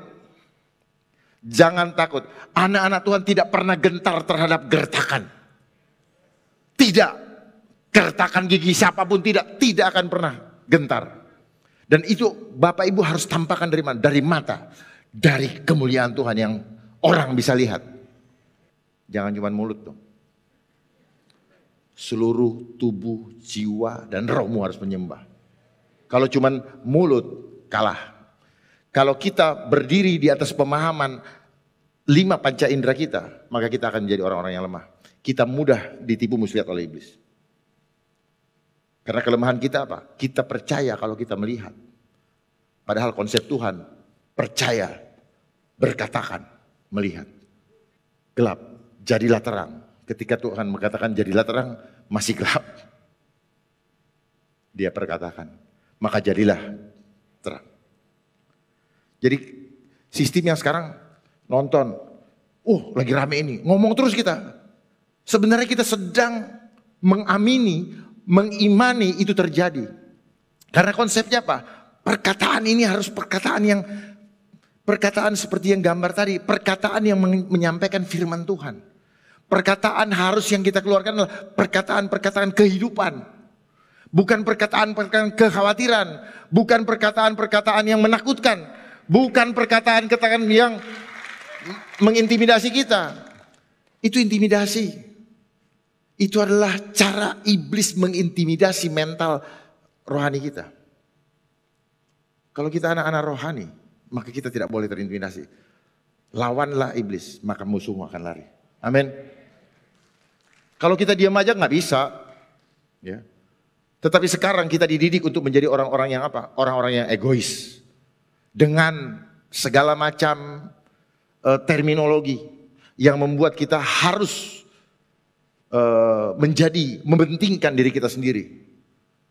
Jangan takut. Anak-anak Tuhan tidak pernah gentar terhadap gertakan. Tidak. Gertakan gigi siapapun tidak akan pernah gentar. Dan itu Bapak Ibu harus tampakkan dari mana? Dari mata. Dari kemuliaan Tuhan yang orang bisa lihat. Jangan cuma mulut dong. Seluruh tubuh, jiwa, dan rohmu harus menyembah. Kalau cuma mulut, kalah. Kalau kita berdiri di atas pemahaman 5 panca indera kita, maka kita akan menjadi orang-orang yang lemah. Kita mudah ditipu muslihat oleh iblis. Karena kelemahan kita apa? Kita percaya kalau kita melihat. Padahal konsep Tuhan percaya, berkatakan, melihat. gelap, jadilah terang. Ketika Tuhan mengatakan jadilah terang, masih gelap. Dia perkatakan, maka jadilah terang. Jadi sistem yang sekarang nonton, lagi rame ini, ngomong terus kita. Sebenarnya kita sedang mengamini, mengimani itu terjadi. Karena konsepnya apa? Perkataan ini harus perkataan seperti yang gambar tadi, perkataan yang menyampaikan firman Tuhan. Perkataan harus yang kita keluarkan adalah perkataan-perkataan kehidupan. Bukan perkataan-perkataan kekhawatiran, bukan perkataan-perkataan yang menakutkan, bukan perkataan-perkataan yang mengintimidasi kita. Itu intimidasi. Itu adalah cara iblis mengintimidasi mental rohani kita. Kalau kita anak-anak rohani, maka kita tidak boleh terintimidasi. Lawanlah iblis, maka musuhmu akan lari. Amin. Kalau kita diam aja nggak bisa. Ya. Tetapi sekarang kita dididik untuk menjadi orang-orang yang apa? Orang-orang yang egois. Dengan segala macam terminologi yang membuat kita harus mementingkan diri kita sendiri.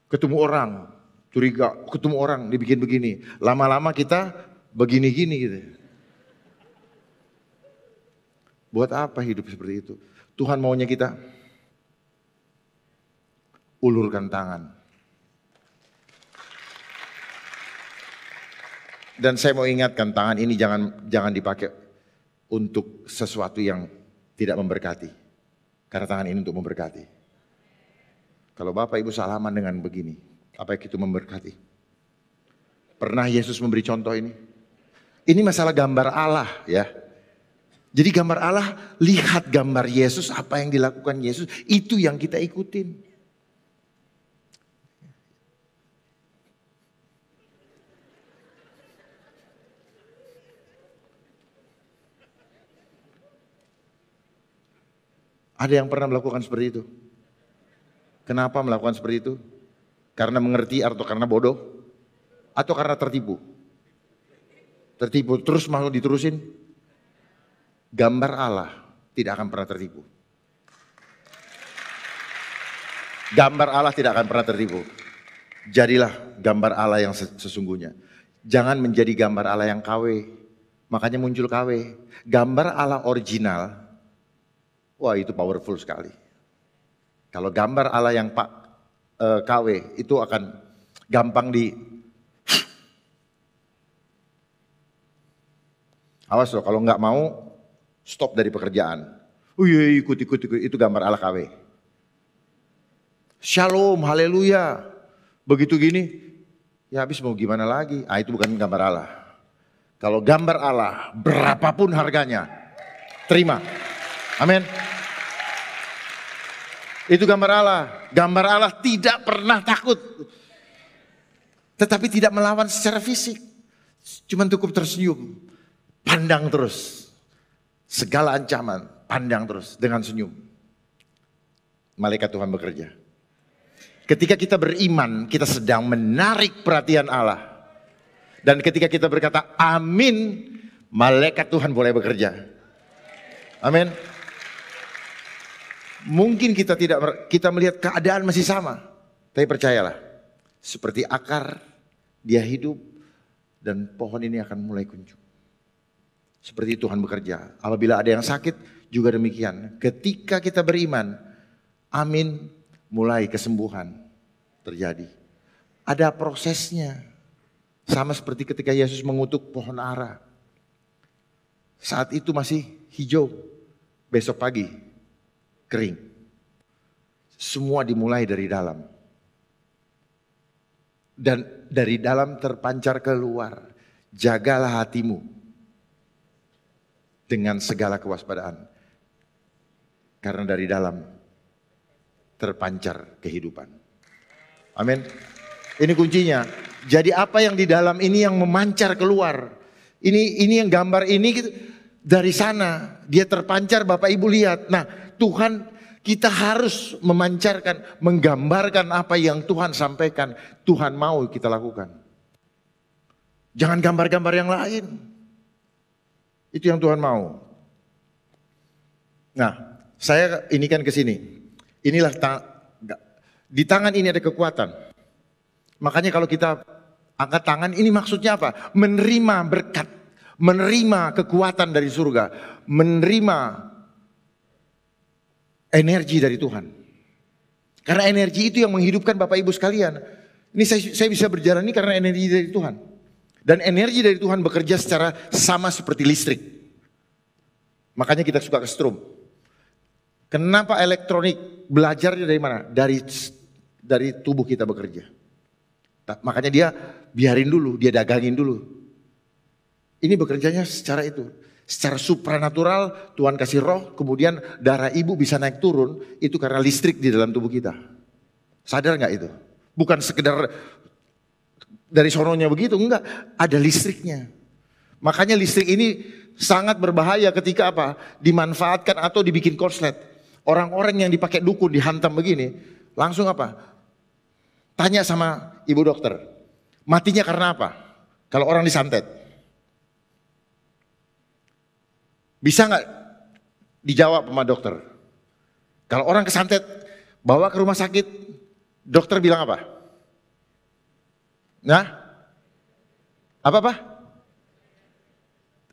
Ketemu orang, curiga, ketemu orang dibikin begini. Lama-lama kita begini-gini gitu. Buat apa hidup seperti itu? Tuhan maunya kita ulurkan tangan. Dan saya mau ingatkan, tangan ini jangan dipakai untuk sesuatu yang tidak memberkati. Karena tangan ini untuk memberkati. Kalau Bapak Ibu salaman dengan begini, apa itu memberkati? Pernah Yesus memberi contoh ini? Ini masalah gambar Allah ya. Jadi gambar Allah, lihat gambar Yesus, apa yang dilakukan Yesus, itu yang kita ikutin. Ada yang pernah melakukan seperti itu? Kenapa melakukan seperti itu? Karena mengerti atau karena bodoh? Atau karena tertipu? Tertipu terus mau diterusin? Gambar Allah tidak akan pernah tertipu. Gambar Allah tidak akan pernah tertipu. Jadilah gambar Allah yang sesungguhnya. Jangan menjadi gambar Allah yang KW. Makanya muncul KW. Gambar Allah original, wah itu powerful sekali. Kalau gambar Allah yang KW itu akan gampang awas loh, kalau nggak mau stop dari pekerjaan. Ikut, itu gambar Allah KW. Shalom, haleluya. Begitu gini, ya habis mau gimana lagi? Itu bukan gambar Allah. Kalau gambar Allah, berapapun harganya, terima. Amin. Itu gambar Allah. Gambar Allah tidak pernah takut. Tetapi tidak melawan secara fisik. Cuma cukup tersenyum. Pandang terus. Segala ancaman, pandang terus dengan senyum. Malaikat Tuhan bekerja. Ketika kita beriman, kita sedang menarik perhatian Allah. Dan ketika kita berkata amin, malaikat Tuhan boleh bekerja. Amin. Mungkin kita melihat keadaan masih sama. Tapi percayalah, seperti akar dia hidup dan pohon ini akan mulai kuncup. Seperti Tuhan bekerja. Apabila ada yang sakit juga demikian. Ketika kita beriman, amin, mulai kesembuhan terjadi. Ada prosesnya. Sama seperti ketika Yesus mengutuk pohon ara. Saat itu masih hijau. Besok pagi kering. Semua dimulai dari dalam. Dan dari dalam terpancar keluar. Jagalah hatimu dengan segala kewaspadaan. Karena dari dalam terpancar kehidupan. Amin. Ini kuncinya. Jadi apa yang di dalam ini yang memancar keluar. Ini yang gambar ini dari sana. Dia terpancar, Bapak Ibu lihat. Nah, Tuhan, kita harus memancarkan, menggambarkan apa yang Tuhan sampaikan. Tuhan mau kita lakukan. Jangan gambar-gambar yang lain. Itu yang Tuhan mau. Nah, saya ini kan ke sini. Inilah di tangan ini ada kekuatan. Makanya kalau kita angkat tangan ini maksudnya apa? Menerima berkat, menerima kekuatan dari surga, menerima energi dari Tuhan. Karena energi itu yang menghidupkan Bapak Ibu sekalian. Ini saya bisa berjalan ini karena energi dari Tuhan. Dan energi dari Tuhan bekerja secara sama seperti listrik. Makanya kita suka kesetrum. Kenapa elektronik belajarnya dari mana? Dari tubuh kita bekerja. Makanya dia biarin dulu, dia dagangin dulu. Ini bekerjanya secara itu. Secara supranatural Tuhan kasih roh, kemudian darah ibu bisa naik turun. Itu karena listrik di dalam tubuh kita. Sadar gak itu? Bukan sekedar dari sononya begitu, enggak. Ada listriknya. Makanya listrik ini sangat berbahaya ketika apa? Dimanfaatkan atau dibikin korslet. Orang-orang yang dipakai dukun dihantam begini, langsung apa? Tanya sama ibu dokter, matinya karena apa? Kalau orang disantet. Bisa nggak dijawab sama dokter? Kalau orang kesantet, bawa ke rumah sakit, dokter bilang apa? Nah, apa?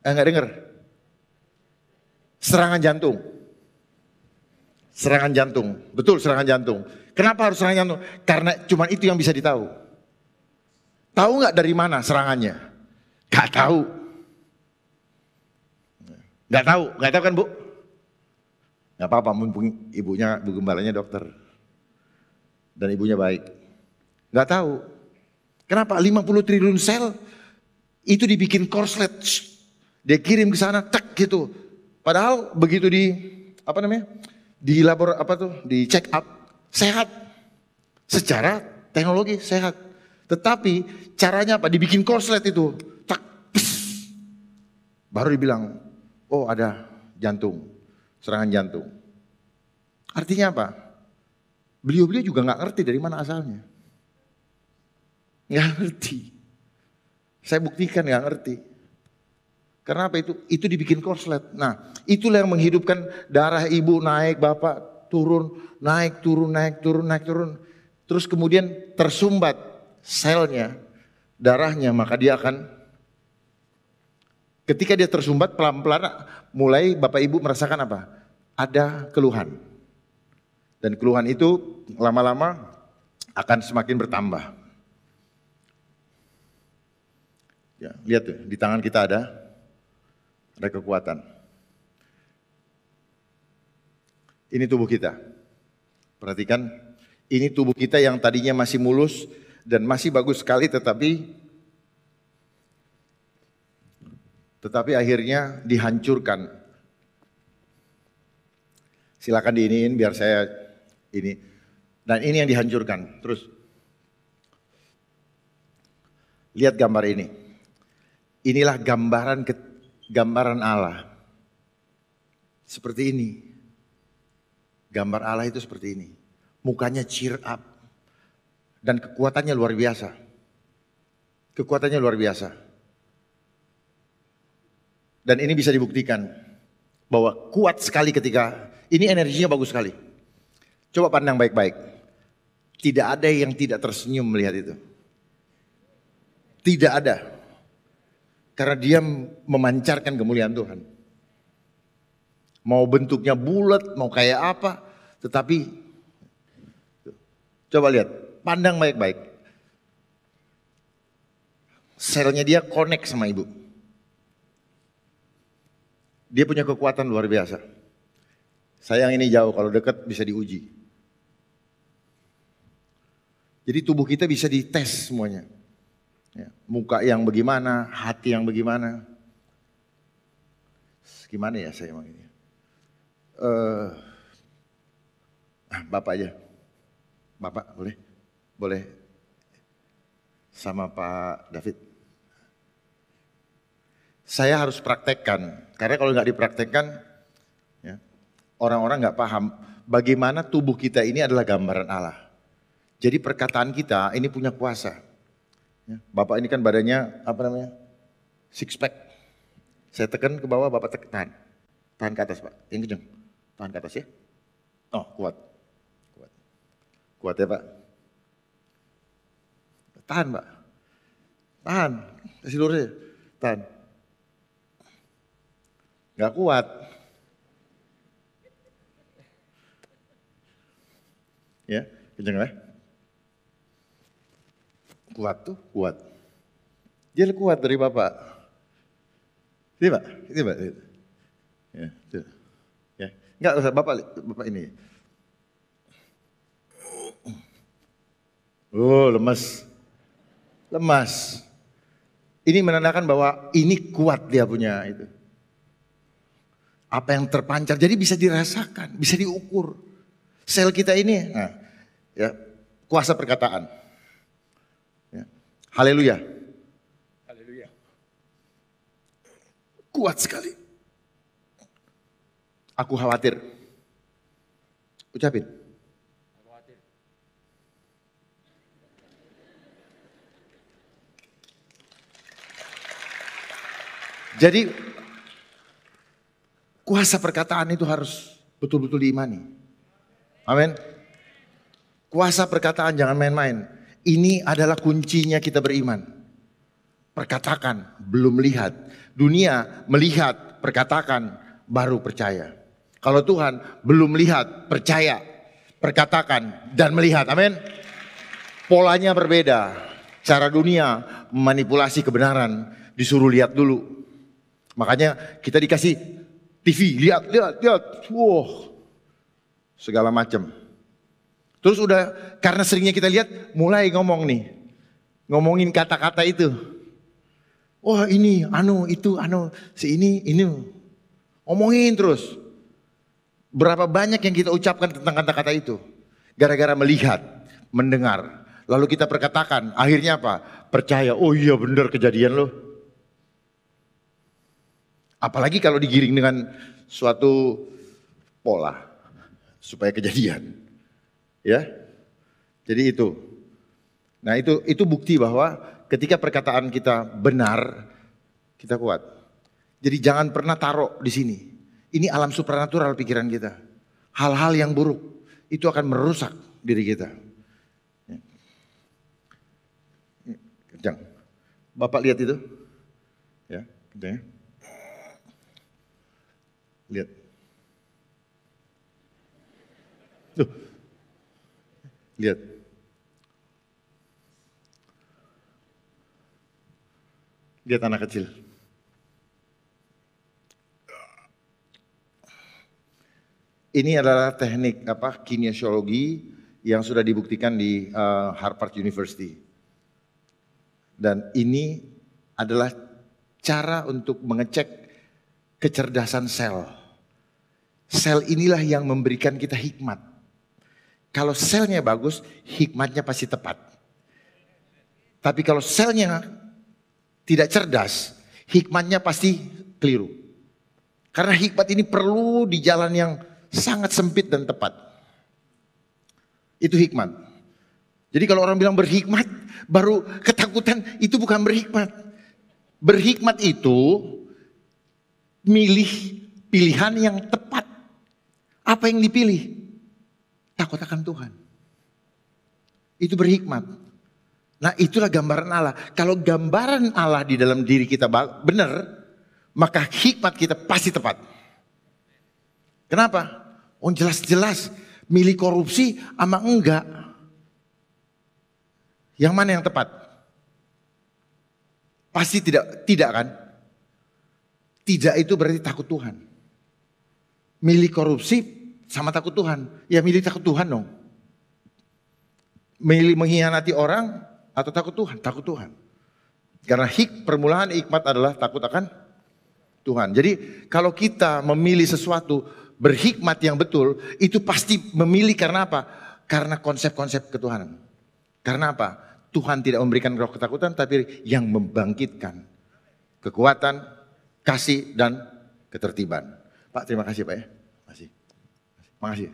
Nggak dengar. Serangan jantung. Serangan jantung, betul serangan jantung. Kenapa harus serangan jantung? Karena cuma itu yang bisa ditahu. Tahu nggak dari mana serangannya? Gak tahu. Gak tahu kan Bu? Gak apa-apa, mumpung ibunya, Bu Gembalanya dokter. Dan ibunya baik. Gak tahu. Kenapa 50 triliun sel itu dibikin korslet. Dia kirim ke sana, tek gitu. Padahal begitu di di check up sehat secara teknologi sehat, tetapi caranya apa? Dibikin korslet itu, tak, pss, baru dibilang, oh ada jantung, serangan jantung. Artinya apa? Beliau-beliau juga nggak ngerti dari mana asalnya, nggak ngerti. Saya buktikan nggak ngerti. Karena apa itu? Itu dibikin korslet. Nah, itulah yang menghidupkan darah ibu naik, bapak turun, naik turun, naik turun, naik turun. Terus kemudian tersumbat selnya, darahnya, maka dia akan, ketika dia tersumbat pelan-pelan mulai bapak ibu merasakan apa? Ada keluhan. Dan keluhan itu lama-lama akan semakin bertambah. Ya, lihat tuh, di tangan kita ada kekuatan. Ini tubuh kita. Perhatikan, ini tubuh kita yang tadinya masih mulus dan masih bagus sekali, tetapi akhirnya dihancurkan. Silakan diiniin biar saya ini. Dan ini yang dihancurkan. Terus lihat gambar ini. Inilah gambaran Allah. Seperti ini. Gambar Allah itu seperti ini. Mukanya cheer up. Dan kekuatannya luar biasa. Kekuatannya luar biasa. Dan ini bisa dibuktikan. Bahwa kuat sekali ketika, ini energinya bagus sekali. Coba pandang baik-baik. Tidak ada yang tidak tersenyum melihat itu. Tidak ada. Karena dia memancarkan kemuliaan Tuhan. Mau bentuknya bulat, mau kayak apa. Tetapi, coba lihat, pandang baik-baik. Selnya dia connect sama ibu. Dia punya kekuatan luar biasa. Sayang ini jauh, kalau dekat bisa diuji. Jadi tubuh kita bisa dites semuanya. Ya, muka yang bagaimana, hati yang bagaimana. Gimana ya saya emang ini. Bapak aja. Bapak boleh? Boleh sama Pak David. Saya harus praktekkan. Karena kalau nggak dipraktekkan, ya, orang-orang nggak paham bagaimana tubuh kita ini adalah gambaran Allah. Jadi perkataan kita ini punya kuasa. Bapak ini kan badannya six pack. Saya tekan ke bawah, Bapak tekan. Tahan ke atas Pak, yang kencang. Tahan ke atas ya. Oh, kuat. Kuat. Kuat ya, Pak. Tahan, Pak. Tahan. Kasih lurus ya. Tahan. Gak kuat. Ya, kenceng ya. Kuat tuh, kuat. Dia lebih kuat dari Bapak. Ini Pak, ini Pak. Ya, tuh. Ya. Enggak usah Bapak ini. Oh, lemas. Lemas. Ini menandakan bahwa ini kuat dia punya itu. Apa yang terpancar, jadi bisa dirasakan, bisa diukur. Sel kita ini, nah, ya, kuasa perkataan. Ya. Haleluya. Haleluya. Kuat sekali. Aku khawatir. Ucapin. Khawatir. Jadi kuasa perkataan itu harus betul-betul diimani. Amin. Kuasa perkataan jangan main-main. Ini adalah kuncinya kita beriman. Perkatakan, belum melihat. Dunia melihat, perkatakan, baru percaya. Kalau Tuhan belum melihat, percaya, perkatakan, dan melihat. Amin. Polanya berbeda. Cara dunia memanipulasi kebenaran, disuruh lihat dulu. Makanya kita dikasih TV, lihat. Wow, segala macam. Terus udah karena seringnya kita lihat, mulai ngomong nih. Ngomongin kata-kata itu. Wah ini, itu, si ini. Ngomongin terus. Berapa banyak yang kita ucapkan tentang kata-kata itu. Gara-gara melihat, mendengar. Lalu kita perkatakan, akhirnya apa? Percaya, oh iya benar kejadian loh. Apalagi kalau digiring dengan suatu pola supaya kejadian. Ya. Jadi itu. Nah, itu bukti bahwa ketika perkataan kita benar, kita kuat. Jadi jangan pernah taruh di sini. Ini alam supranatural pikiran kita. Hal-hal yang buruk itu akan merusak diri kita. Kencang. Bapak lihat itu? Ya, kencang ya. Lihat. Tuh. Lihat. Lihat anak kecil. Ini adalah teknik kinesiologi yang sudah dibuktikan di Harvard University. Dan ini adalah cara untuk mengecek kecerdasan sel. Sel inilah yang memberikan kita hikmat. Kalau selnya bagus, hikmatnya pasti tepat. Tapi kalau selnya tidak cerdas, hikmatnya pasti keliru. Karena hikmat ini perlu di jalan yang sangat sempit dan tepat. Itu hikmat. Jadi kalau orang bilang berhikmat, baru ketakutan, itu bukan berhikmat. Berhikmat itu milih pilihan yang tepat. Apa yang dipilih? Takut akan Tuhan. Itu berhikmat. Nah itulah gambaran Allah. Kalau gambaran Allah di dalam diri kita benar, maka hikmat kita pasti tepat. Kenapa? Oh jelas-jelas milih korupsi sama enggak. Yang mana yang tepat? Pasti tidak kan? Tidak itu berarti takut Tuhan. Milih korupsi sama takut Tuhan. Ya milih takut Tuhan dong. Milih mengkhianati orang atau takut Tuhan? Takut Tuhan. Karena permulaan hikmat adalah takut akan Tuhan. Jadi kalau kita memilih sesuatu berhikmat yang betul, itu pasti memilih karena apa? Karena konsep-konsep ketuhanan. Karena apa? Tuhan tidak memberikan roh ketakutan, tapi yang membangkitkan kekuatan, kasih, dan ketertiban. Pak, terima kasih Pak ya. Makasih.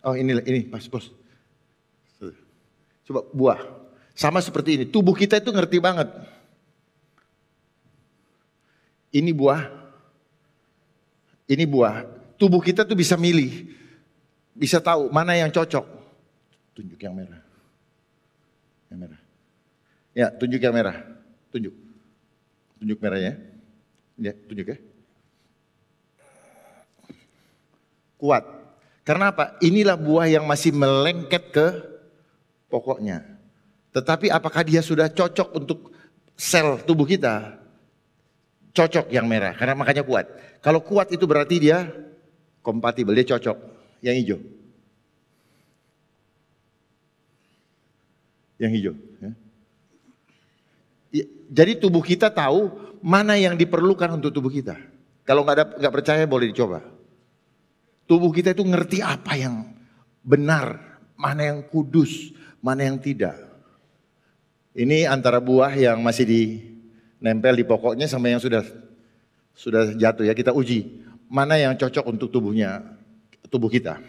Oh ini pas bos. Coba buah. Sama seperti ini. Tubuh kita itu ngerti banget. Ini buah. Ini buah. tubuh kita tuh bisa milih, bisa tahu mana yang cocok. Tunjuk yang merah. Yang merah. Ya, tunjuk yang merah. Tunjuk. Tunjuk merahnya. Ya, tunjuk ya. Kuat. Karena apa? Inilah buah yang masih melengket ke pokoknya. Tetapi apakah dia sudah cocok untuk sel tubuh kita? Cocok yang merah, karena makanya kuat. Kalau kuat itu berarti dia kompatibel, dia cocok. Yang hijau. Yang hijau. Ya. Jadi tubuh kita tahu mana yang diperlukan untuk tubuh kita. Kalau nggak percaya boleh dicoba. Tubuh kita itu ngerti apa yang benar, mana yang kudus, mana yang tidak. Ini antara buah yang masih nempel di pokoknya sama yang sudah jatuh ya, kita uji mana yang cocok untuk tubuh kita.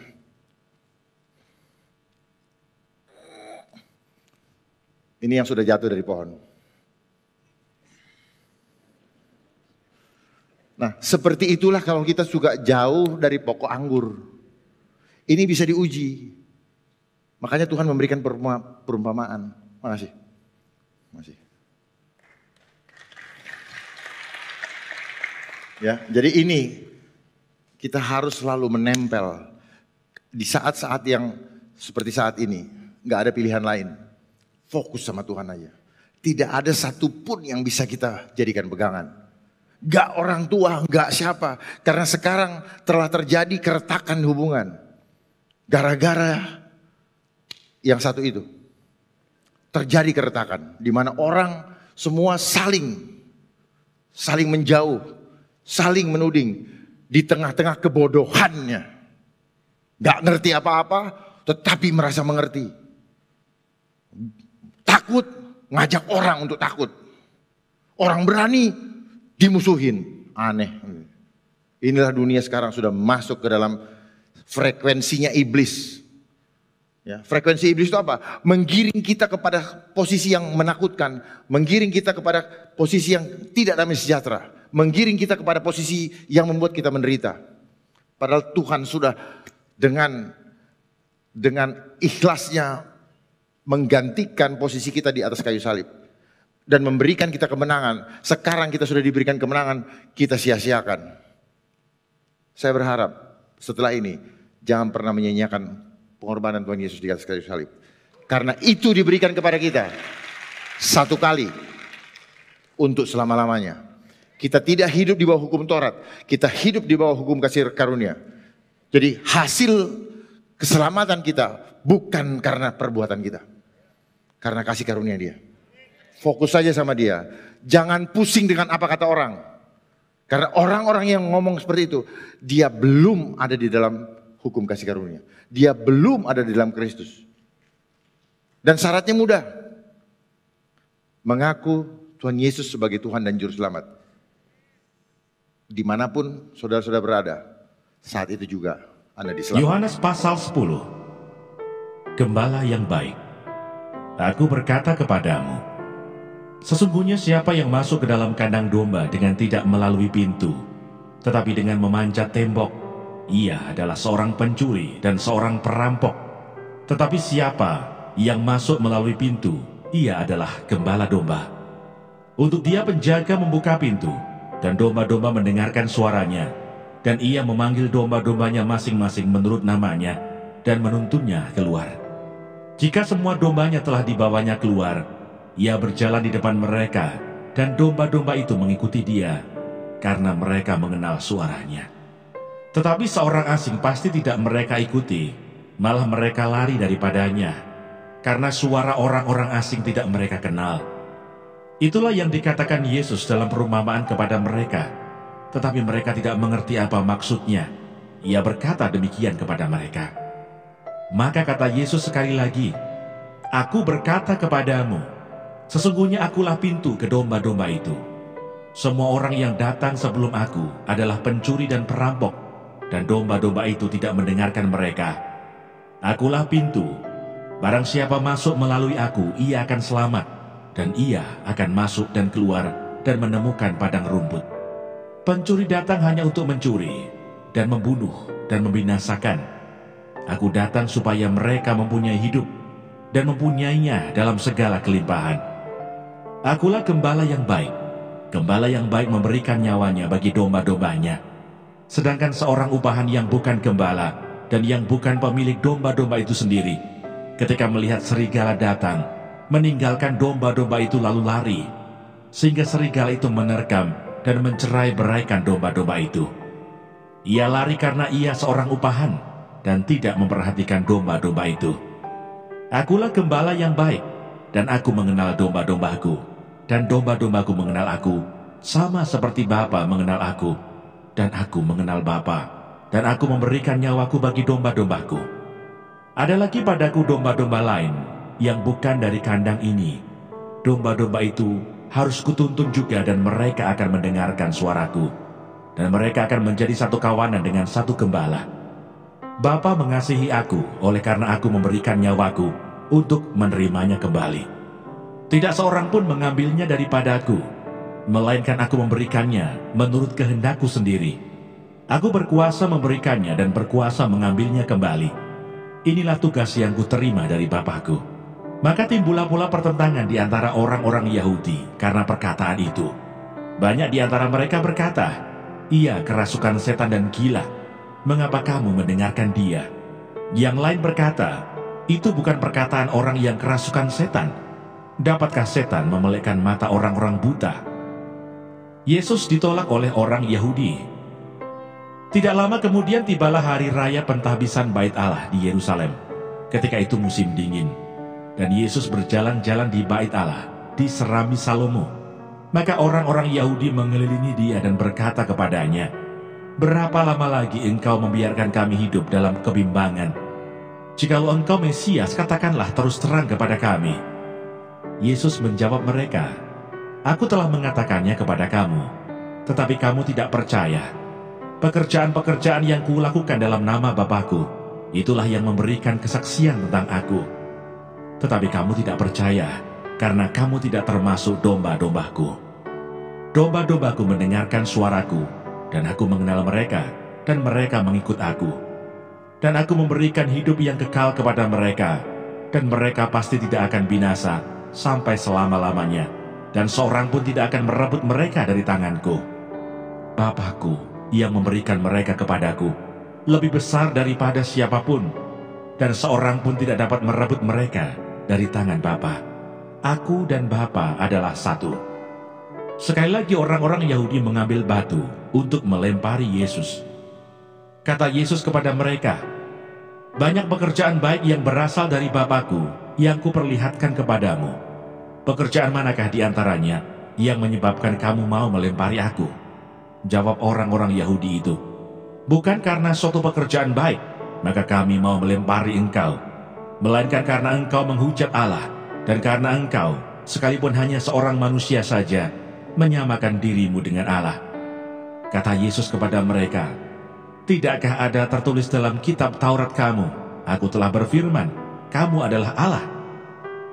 Ini yang sudah jatuh dari pohon. Nah, seperti itulah kalau kita suka jauh dari pokok anggur. Ini bisa diuji. Makanya Tuhan memberikan perumpamaan. Makasih. Ya, jadi ini kita harus selalu menempel di saat-saat yang seperti saat ini. Nggak ada pilihan lain. Fokus sama Tuhan aja. Tidak ada satupun yang bisa kita jadikan pegangan. Gak orang tua, gak siapa. Karena sekarang telah terjadi keretakan hubungan. Gara-gara yang satu itu. Terjadi keretakan. Di mana orang semua saling menjauh. Saling menuding. Di tengah-tengah kebodohannya. Gak ngerti apa-apa, tetapi merasa mengerti. Takut, ngajak orang untuk takut. Orang berani, dimusuhin, aneh. Inilah dunia sekarang sudah masuk ke dalam frekuensinya iblis. Ya, frekuensi iblis itu apa? Menggiring kita kepada posisi yang menakutkan, menggiring kita kepada posisi yang tidak damai sejahtera, menggiring kita kepada posisi yang membuat kita menderita. Padahal Tuhan sudah dengan ikhlasnya menggantikan posisi kita di atas kayu salib. Dan memberikan kita kemenangan. Sekarang kita sudah diberikan kemenangan, kita sia-siakan. Saya berharap setelah ini jangan pernah menyanyiakan pengorbanan Tuhan Yesus di atas kayu salib. Karena itu diberikan kepada kita satu kali untuk selama-lamanya. Kita tidak hidup di bawah hukum Taurat, kita hidup di bawah hukum kasih karunia. Jadi hasil keselamatan kita bukan karena perbuatan kita, karena kasih karunia Dia. Fokus saja sama Dia. Jangan pusing dengan apa kata orang. Karena orang-orang yang ngomong seperti itu, dia belum ada di dalam hukum kasih karunia. Dia belum ada di dalam Kristus. Dan syaratnya mudah. Mengaku Tuhan Yesus sebagai Tuhan dan Juru Selamat. Dimanapun saudara-saudara berada, saat itu juga Anda diselamatkan. Yohanes pasal 10. Gembala yang baik. Aku berkata kepadamu, sesungguhnya siapa yang masuk ke dalam kandang domba dengan tidak melalui pintu, tetapi dengan memanjat tembok, ia adalah seorang pencuri dan seorang perampok. Tetapi siapa yang masuk melalui pintu, ia adalah gembala domba. Untuk dia penjaga membuka pintu, dan domba-domba mendengarkan suaranya, dan ia memanggil domba-dombanya masing-masing menurut namanya, dan menuntunnya keluar. Jika semua dombanya telah dibawanya keluar, ia berjalan di depan mereka, dan domba-domba itu mengikuti dia, karena mereka mengenal suaranya. Tetapi seorang asing pasti tidak mereka ikuti, malah mereka lari daripadanya, karena suara orang-orang asing tidak mereka kenal. Itulah yang dikatakan Yesus dalam perumpamaan kepada mereka, tetapi mereka tidak mengerti apa maksudnya. Ia berkata demikian kepada mereka. Maka kata Yesus sekali lagi, Aku berkata kepadamu, sesungguhnya akulah pintu ke domba-domba itu. Semua orang yang datang sebelum aku adalah pencuri dan perampok, dan domba-domba itu tidak mendengarkan mereka. Akulah pintu. Barang siapa masuk melalui aku, ia akan selamat, dan ia akan masuk dan keluar dan menemukan padang rumput. Pencuri datang hanya untuk mencuri, dan membunuh dan membinasakan. Aku datang supaya mereka mempunyai hidup dan mempunyainya dalam segala kelimpahan. Akulah gembala yang baik. Gembala yang baik memberikan nyawanya bagi domba-dombanya. Sedangkan seorang upahan yang bukan gembala dan yang bukan pemilik domba-domba itu sendiri, ketika melihat serigala datang, meninggalkan domba-domba itu lalu lari, sehingga serigala itu menerkam dan mencerai-beraikan domba-domba itu. Ia lari karena ia seorang upahan dan tidak memperhatikan domba-domba itu. Akulah gembala yang baik, dan aku mengenal domba-dombaku, dan domba-dombaku mengenal aku, sama seperti Bapa mengenal aku, dan aku mengenal Bapa, dan aku memberikan nyawaku bagi domba-dombaku. Ada lagi padaku domba-domba lain yang bukan dari kandang ini. Domba-domba itu harus kutuntun juga, dan mereka akan mendengarkan suaraku, dan mereka akan menjadi satu kawanan dengan satu gembala. Bapa mengasihi aku oleh karena aku memberikan nyawaku untuk menerimanya kembali. Tidak seorang pun mengambilnya daripadaku, melainkan aku memberikannya menurut kehendakku sendiri. Aku berkuasa memberikannya dan berkuasa mengambilnya kembali. Inilah tugas yang kuterima dari Bapakku. Maka timbullah pula pertentangan di antara orang-orang Yahudi karena perkataan itu. Banyak di antara mereka berkata, "Ia kerasukan setan dan gila. Mengapa kamu mendengarkan dia?" Yang lain berkata, "Itu bukan perkataan orang yang kerasukan setan. Dapatkah setan memelekkan mata orang-orang buta?" Yesus ditolak oleh orang Yahudi. Tidak lama kemudian tibalah hari raya pentahbisan Bait Allah di Yerusalem. Ketika itu musim dingin, dan Yesus berjalan-jalan di Bait Allah, diserami Salomo. Maka orang-orang Yahudi mengelilingi dia dan berkata kepadanya, "Berapa lama lagi engkau membiarkan kami hidup dalam kebimbangan? Jikalau engkau Mesias, katakanlah terus terang kepada kami." Yesus menjawab mereka, "Aku telah mengatakannya kepada kamu, tetapi kamu tidak percaya. Pekerjaan-pekerjaan yang kulakukan dalam nama Bapakku, itulah yang memberikan kesaksian tentang aku. Tetapi kamu tidak percaya, karena kamu tidak termasuk domba-dombaku. Domba-dombaku mendengarkan suaraku, dan aku mengenal mereka, dan mereka mengikut aku. Dan aku memberikan hidup yang kekal kepada mereka, dan mereka pasti tidak akan binasa sampai selama-lamanya, dan seorang pun tidak akan merebut mereka dari tanganku. Bapakku yang memberikan mereka kepadaku lebih besar daripada siapapun, dan seorang pun tidak dapat merebut mereka dari tangan Bapa. Aku dan Bapa adalah satu." Sekali lagi orang-orang Yahudi mengambil batu untuk melempari Yesus. Kata Yesus kepada mereka, "Banyak pekerjaan baik yang berasal dari Bapakku yang kuperlihatkan kepadamu. Pekerjaan manakah di antaranya yang menyebabkan kamu mau melempari aku?" Jawab orang-orang Yahudi itu, "Bukan karena suatu pekerjaan baik, maka kami mau melempari engkau, melainkan karena engkau menghujat Allah, dan karena engkau, sekalipun hanya seorang manusia saja, menyamakan dirimu dengan Allah." Kata Yesus kepada mereka, "Tidakkah ada tertulis dalam kitab Taurat kamu, aku telah berfirman, kamu adalah Allah?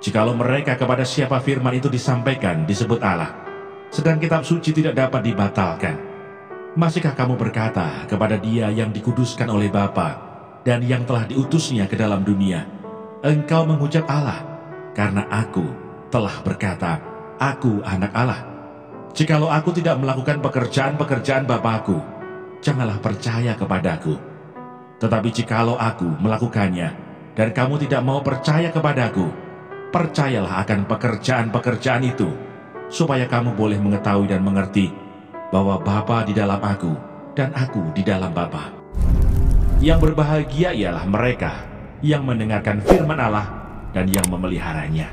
Jikalau mereka kepada siapa firman itu disampaikan disebut Allah, sedang kitab suci tidak dapat dibatalkan, masihkah kamu berkata kepada Dia yang dikuduskan oleh Bapa dan yang telah diutusnya ke dalam dunia, engkau menghujat Allah, karena aku telah berkata, aku anak Allah? Jikalau aku tidak melakukan pekerjaan-pekerjaan Bapakku, janganlah percaya kepadaku. Tetapi jikalau aku melakukannya, dan kamu tidak mau percaya kepadaku, percayalah akan pekerjaan-pekerjaan itu, supaya kamu boleh mengetahui dan mengerti bahwa Bapa di dalam aku, dan aku di dalam Bapa. Yang berbahagia ialah mereka yang mendengarkan firman Allah dan yang memeliharanya."